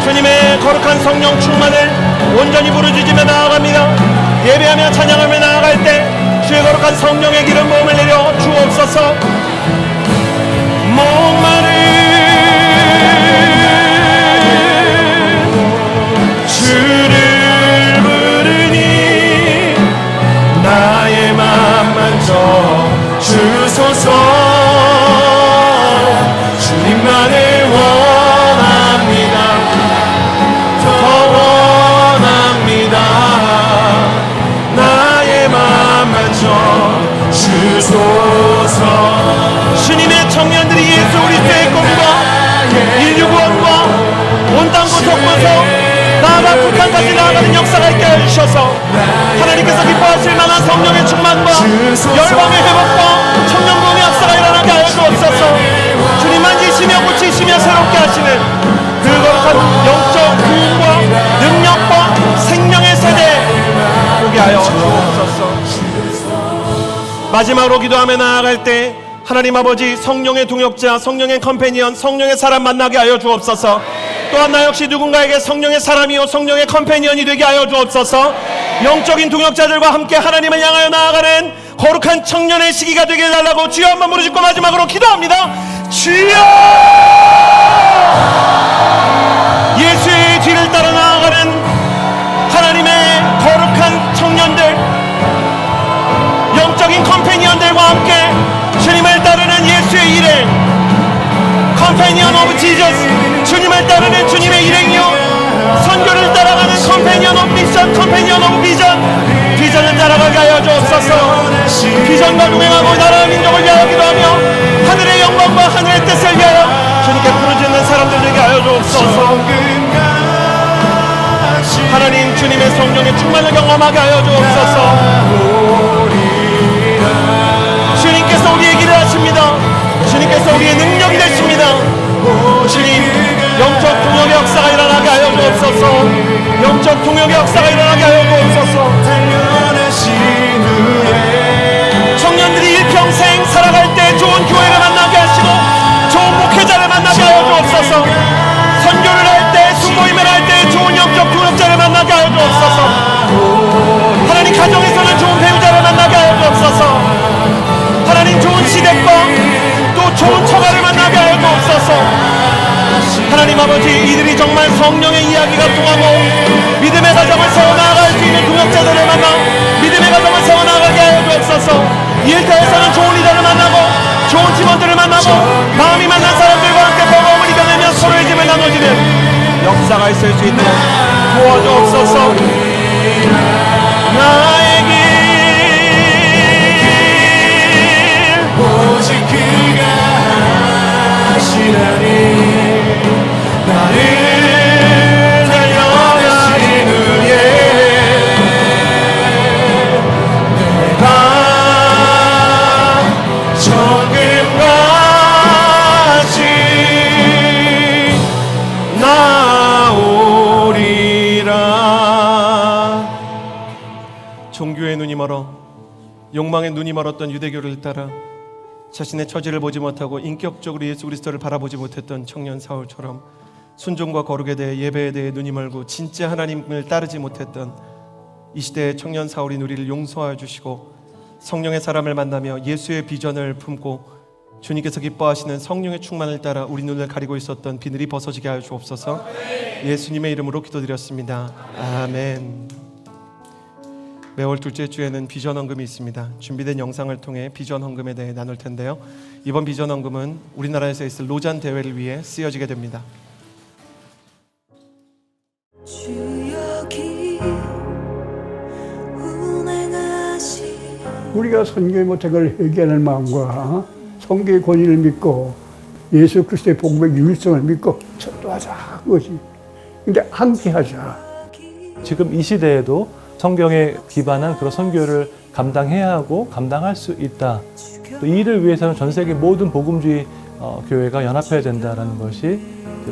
S1: 주님의 거룩한 성령 충만을 온전히 부르짖으며 나아갑니다. 예배하며 찬양하며 나아갈 때 주의 거룩한 성령의 기름 부음을 내려 주옵소서. 목마른 주를 부르니
S3: 나의 맘 만져 주소서. 주님만을 원합니다. 더 원합니다. 나의 맘 만져 주소서.
S1: 주님의 청년들이 예수 그리스도의 꿈과 인류 구원과 온 땅 곳곳곳에서 나아가 북한까지 나아가는 역사가 있게 해주셔서 하나님께서 기뻐하실 만한 성령의 충만과 열방의 회복과 청년부흥의 역사가 일어나게 하여 주옵소서. 주님 만지시며 고치시며 새롭게 하시는 그 거룩한 영적 부흥과 능력과 생명의 세대 보게 하여 주옵소서. 마지막으로 기도하며 나아갈 때 하나님 아버지 성령의 동역자, 성령의 컴패니언, 성령의 사람 만나게 하여 주옵소서. 또한 나 역시 누군가에게 성령의 사람이요 성령의 컴패니언이 되게 하여 주옵소서. 영적인 동역자들과 함께 하나님을 향하여 나아가는 거룩한 청년의 시기가 되게 해달라고 주여 한번 부르짖고 마지막으로 기도합니다. 주여! 예수의 뒤를 따라 나아가는 하나님의 거룩한 청년들, 영적인 컴패니언들과 함께 주님을 따르는 예수의 일행, 컴패니언 오브 지저스, 주님을 따르는 주님의 일행이요 선교를 따라가는 컴패니언 오브 미션, 컴패니언 오브 비전, 비전을 따라가게 하여 주옵소서. 비전과 동행하고 나라와 민족을 위하여 기도하며 하늘의 영광과 하늘의 뜻을 위하여 주님께 부르짖는 사람들 되게 하여 주옵소서. 하나님 주님의 성령의 충만을 경험하게 하여 주옵소서. 주님께서 우리의 길을 하십니다. 주님께서 우리의 능력이 되십니다. 주님, 영적 동역의 역사가 일어나게 하여 주옵소서. 영적 동역의 역사가 일어나게 하여 주옵소서. 청년들이 일평생 살아갈 때 좋은 교회를 만나게 하시고 좋은 목회자를 만나게 하여 주옵소서. 선교를 할 때, 순모임을 할 때 좋은 영적 동역자를 만나게 하여 주옵소서. 하나님 가정에서는 좋은 배우자를 만나게 하여 주옵소서. 하나님 좋은 시댁과 또 좋은 처가를 만나게 하여 주옵소서. 하나님 아버지, 이들이 정말 성령의 이야기가 통하고 믿음의 가정을 세워나갈 수 있는 동역자들을 만나 믿음의 가정을 세워나가게 하여 주옵소서. 이 일터에서는 좋은 리더를 만나고 좋은 팀원들을 만나고 마음이 만난 사람들과 함께 버거움을 이겨내며 서로의 짐을 나눠주는 역사가 있을 수 있도록 도와주옵소서. 나의 길
S3: 오직 그가 하시나니 나를 달려가신 후에 내가 정금같이 나오리라.
S1: 종교의 눈이 멀어 욕망의 눈이 멀었던 유대교를 따라 자신의 처지를 보지 못하고 인격적으로 예수 그리스도를 바라보지 못했던 청년 사울처럼 순종과 거룩에 대해 예배에 대해 눈이 멀고 진짜 하나님을 따르지 못했던 이 시대의 청년 사울인 우리를 용서하여 주시고 성령의 사람을 만나며 예수의 비전을 품고 주님께서 기뻐하시는 성령의 충만을 따라 우리 눈을 가리고 있었던 비늘이 벗어지게 하여 주옵소서. 예수님의 이름으로 기도드렸습니다. 아멘. 매월 둘째 주에는 비전 헌금이 있습니다. 준비된 영상을 통해 비전 헌금에 대해 나눌 텐데요. 이번 비전 헌금은 우리나라에서 있을 로잔 대회를 위해 쓰여지게 됩니다.
S4: 우리가 선교의 못한 걸 회개하는 마음과 선교의 권위를 믿고 예수 그리스도의 복음의 유일성을 믿고 전도하자 그것이. 근데 함께 하자.
S5: 지금 이 시대에도 성경에 기반한 그런 선교를 감당해야 하고 감당할 수 있다. 또 이 일을 위해서는 전 세계 모든 복음주의 교회가 연합해야 된다는 것이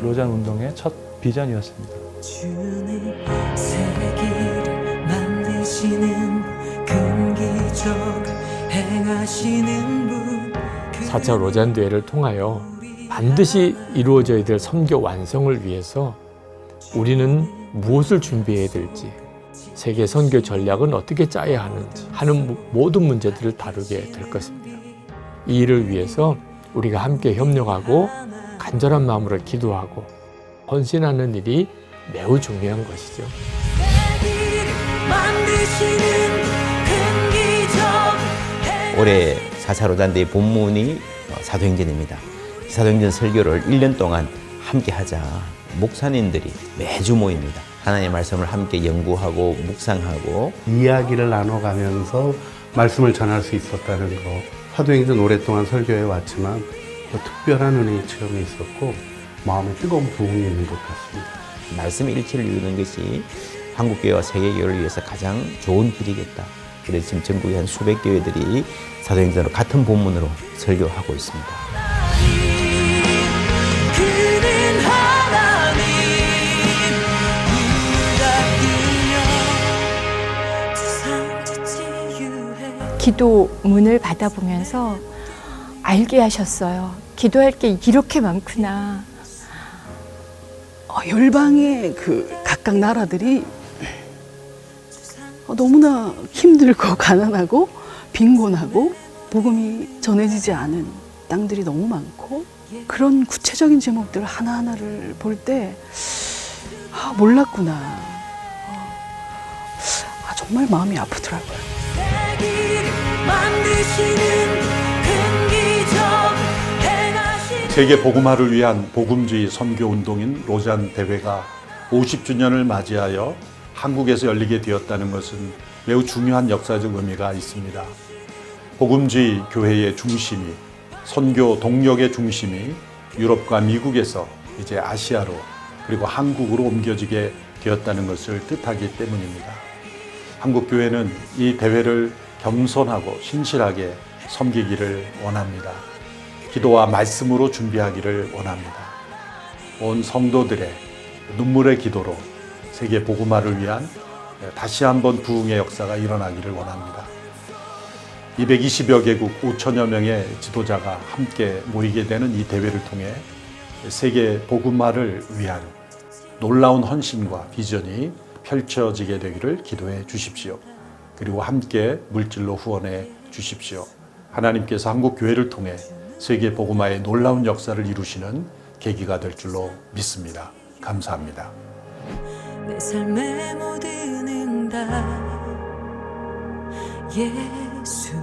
S5: 로잔 운동의 첫 비전이었습니다.
S2: 주는 세계를 만드시는 큰 기적 행하시는 분
S6: 4차 로잔 대회를 통하여 반드시 이루어져야 될 선교 완성을 위해서 우리는 무엇을 준비해야 될지, 세계 선교 전략은 어떻게 짜야 하는지 하는 모든 문제들을 다루게 될 것입니다. 이 일을 위해서 우리가 함께 협력하고 간절한 마음으로 기도하고 헌신하는 일이 매우 중요한 것이죠.
S7: 올해 4차 로잔대의 본문이 사도행전입니다. 사도행전 설교를 1년 동안 함께 하자. 목사님들이 매주 모입니다. 하나님의 말씀을 함께 연구하고 묵상하고
S8: 이야기를 나눠가면서 말씀을 전할 수 있었다는 거. 사도행전 오랫동안 설교해 왔지만 특별한 은혜의 체험이 있었고 마음에 뜨거운 부흥이 있는 것 같습니다.
S7: 말씀의 일치를 이루는 것이 한국교회와 세계교회를 위해서 가장 좋은 길이겠다. 그래서 지금 전국의 한 수백 교회들이 사도행전으로 같은 본문으로 설교하고 있습니다.
S9: 기도문을 받아보면서 알게 하셨어요. 기도할 게 이렇게 많구나.
S10: 열방의 각각 나라들이 너무나 힘들고 가난하고 빈곤하고 복음이 전해지지 않은 땅들이 너무 많고, 그런 구체적인 제목들 하나하나를 볼 때 몰랐구나. 정말 마음이 아프더라고요.
S3: 세계 복음화를 위한 복음주의 선교 운동인 로잔 대회가 50주년을 맞이하여 한국에서 열리게 되었다는 것은 매우 중요한 역사적 의미가 있습니다. 복음주의 교회의 중심이, 선교 동력의 중심이 유럽과 미국에서 이제 아시아로 그리고 한국으로 옮겨지게 되었다는 것을 뜻하기 때문입니다. 한국교회는 이 대회를 겸손하고 신실하게 섬기기를 원합니다. 기도와 말씀으로 준비하기를 원합니다. 온 성도들의 눈물의 기도로 세계 복음화를 위한 다시 한번 부흥의 역사가 일어나기를 원합니다. 220여 개국 5천여 명의 지도자가 함께 모이게 되는 이 대회를 통해 세계 복음화를 위한 놀라운 헌신과 비전이 펼쳐지게 되기를 기도해 주십시오. 그리고 함께 물질로 후원해 주십시오. 하나님께서 한국 교회를 통해 세계 복음화의 놀라운 역사를 이루시는 계기가 될 줄로 믿습니다. 감사합니다.
S2: 내 삶의 모든 응답 예수.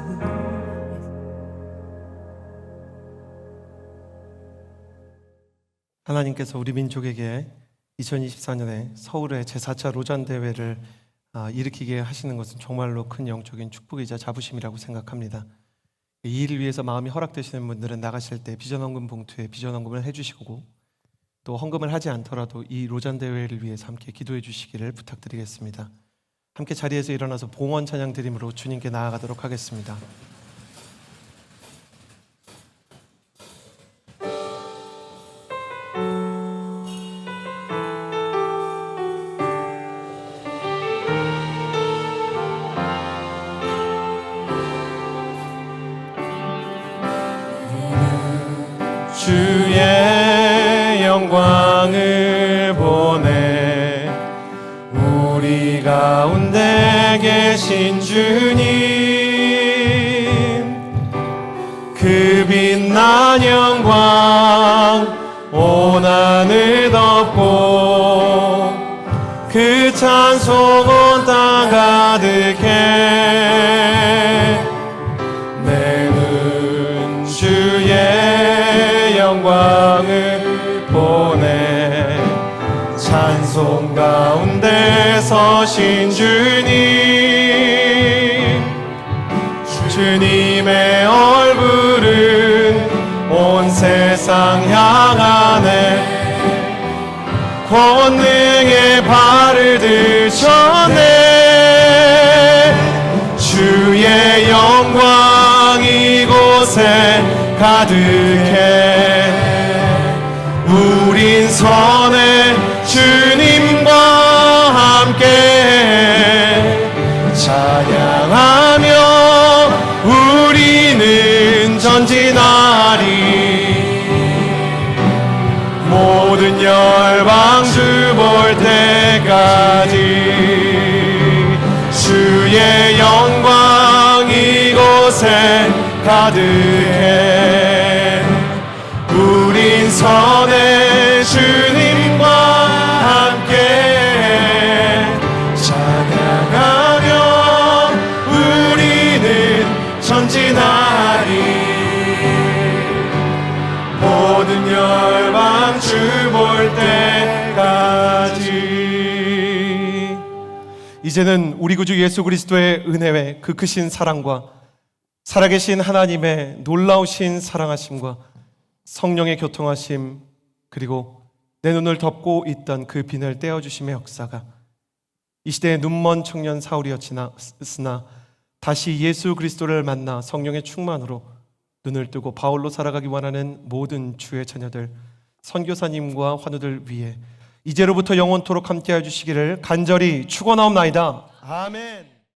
S1: 하나님께서 우리 민족에게 2024년에 서울의 제4차 로잔 대회를 일으키게 하시는 것은 정말로 큰 영적인 축복이자 자부심이라고 생각합니다. 이 일을 위해서 마음이 허락되시는 분들은 나가실 때 비전헌금 봉투에 비전헌금을 해주시고, 또 헌금을 하지 않더라도 이 로잔 대회를 위해서 함께 기도해 주시기를 부탁드리겠습니다. 함께 자리에서 일어나서 봉헌 찬양 드림으로 주님께 나아가도록 하겠습니다.
S3: 주의 영광을 보내 우리 가운데 계신 주님, 그 빛난 영광 온 하늘 덮고 그 찬송 온 땅 가득해. 내는 주의 영광을 보내 찬송 가운데 서신 주님, 주님의 얼굴은 온 세상 향하네. 권능의 발을 드셨네. 주의 영광 이곳에 가득해. 우린 선해 주님과 함께 찬양하며 우리는 전진하리. 모든 열방 주 볼 때
S1: 곳곳에 가득해. 우린 선의 주님과 함께 찬양하며 우리는 전진하리. 모든 열방 주 볼 때까지. 이제는 우리 구주 예수 그리스도의 은혜의 그 크신 사랑과 살아계신 하나님의 놀라우신 사랑하심과 성령의 교통하심, 그리고 내 눈을 덮고 있던 그 비늘 떼어주심의 역사가 이 시대의 눈먼 청년 사울이었으나 다시 예수 그리스도를 만나 성령의 충만으로 눈을 뜨고 바울로 살아가기 원하는 모든 주의 자녀들, 선교사님과 환우들 위해 이제로부터 영원토록 함께해 주시기를 간절히 축원하옵나이다. 아멘.